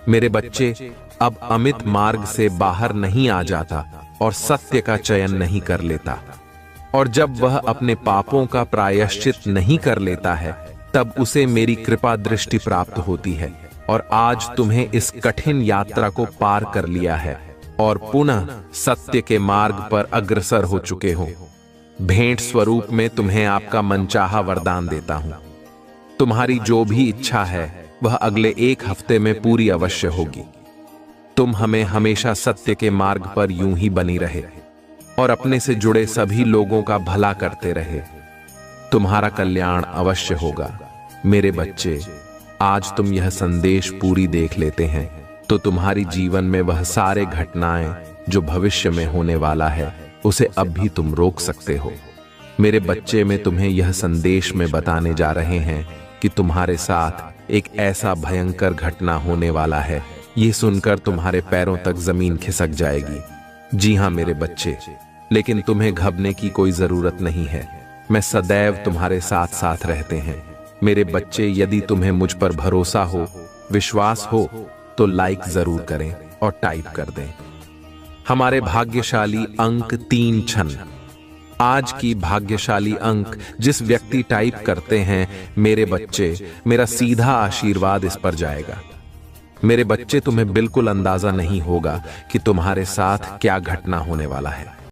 मेरे बच्चे, अब अमित मार्ग से बाहर नहीं आ जाता और सत्य का चयन नहीं कर लेता, और जब वह अपने पापों का प्रायश्चित नहीं कर लेता है, तब उसे मेरी कृपा दृष्टि प्राप्त होती है। और आज तुम्हें इस कठिन यात्रा को पार कर लिया है और पुनः सत्य के मार्ग पर अग्रसर हो चुके हो। भेंट स्वरूप में तुम्हें आपका मनचाहा वरदान देता हूं। तुम्हारी जो भी इच्छा है वह अगले 1 हफ्ते में पूरी अवश्य होगी। तुम हमें हमेशा सत्य के मार्ग पर यूं ही बनी रहे और अपने से जुड़े सभी लोगों का भला करते रहे। तुम्हारा कल्याण अवश्य होगा। मेरे बच्चे, आज तुम यह संदेश पूरी देख लेते हैं तो तुम्हारी जीवन में वह सारे घटनाएं जो भविष्य में होने वाला है, उसे अब भी तुम रोक सकते हो। मेरे बच्चे, में तुम्हें यह संदेश में बताने जा रहे हैं कि तुम्हारे साथ एक ऐसा भयंकर घटना होने वाला है, ये सुनकर तुम्हारे पैरों तक जमीन खिसक जाएगी। जी हाँ मेरे बच्चे, लेकिन तुम्हें घबराने की कोई जरूरत नहीं है। मैं सदैव तुम्हारे साथ साथ रहते हैं। मेरे बच्चे, यदि तुम्हें मुझ पर भरोसा हो, विश्वास हो, तो लाइक जरूर करें और टाइप कर दें। हमारे भाग्यशाली अंक 3 क्षण। आज की भाग्यशाली अंक जिस व्यक्ति टाइप करते हैं मेरे बच्चे, मेरा सीधा आशीर्वाद इस पर जाएगा। मेरे बच्चे, तुम्हें बिल्कुल अंदाजा नहीं होगा कि तुम्हारे साथ क्या घटना होने वाला है।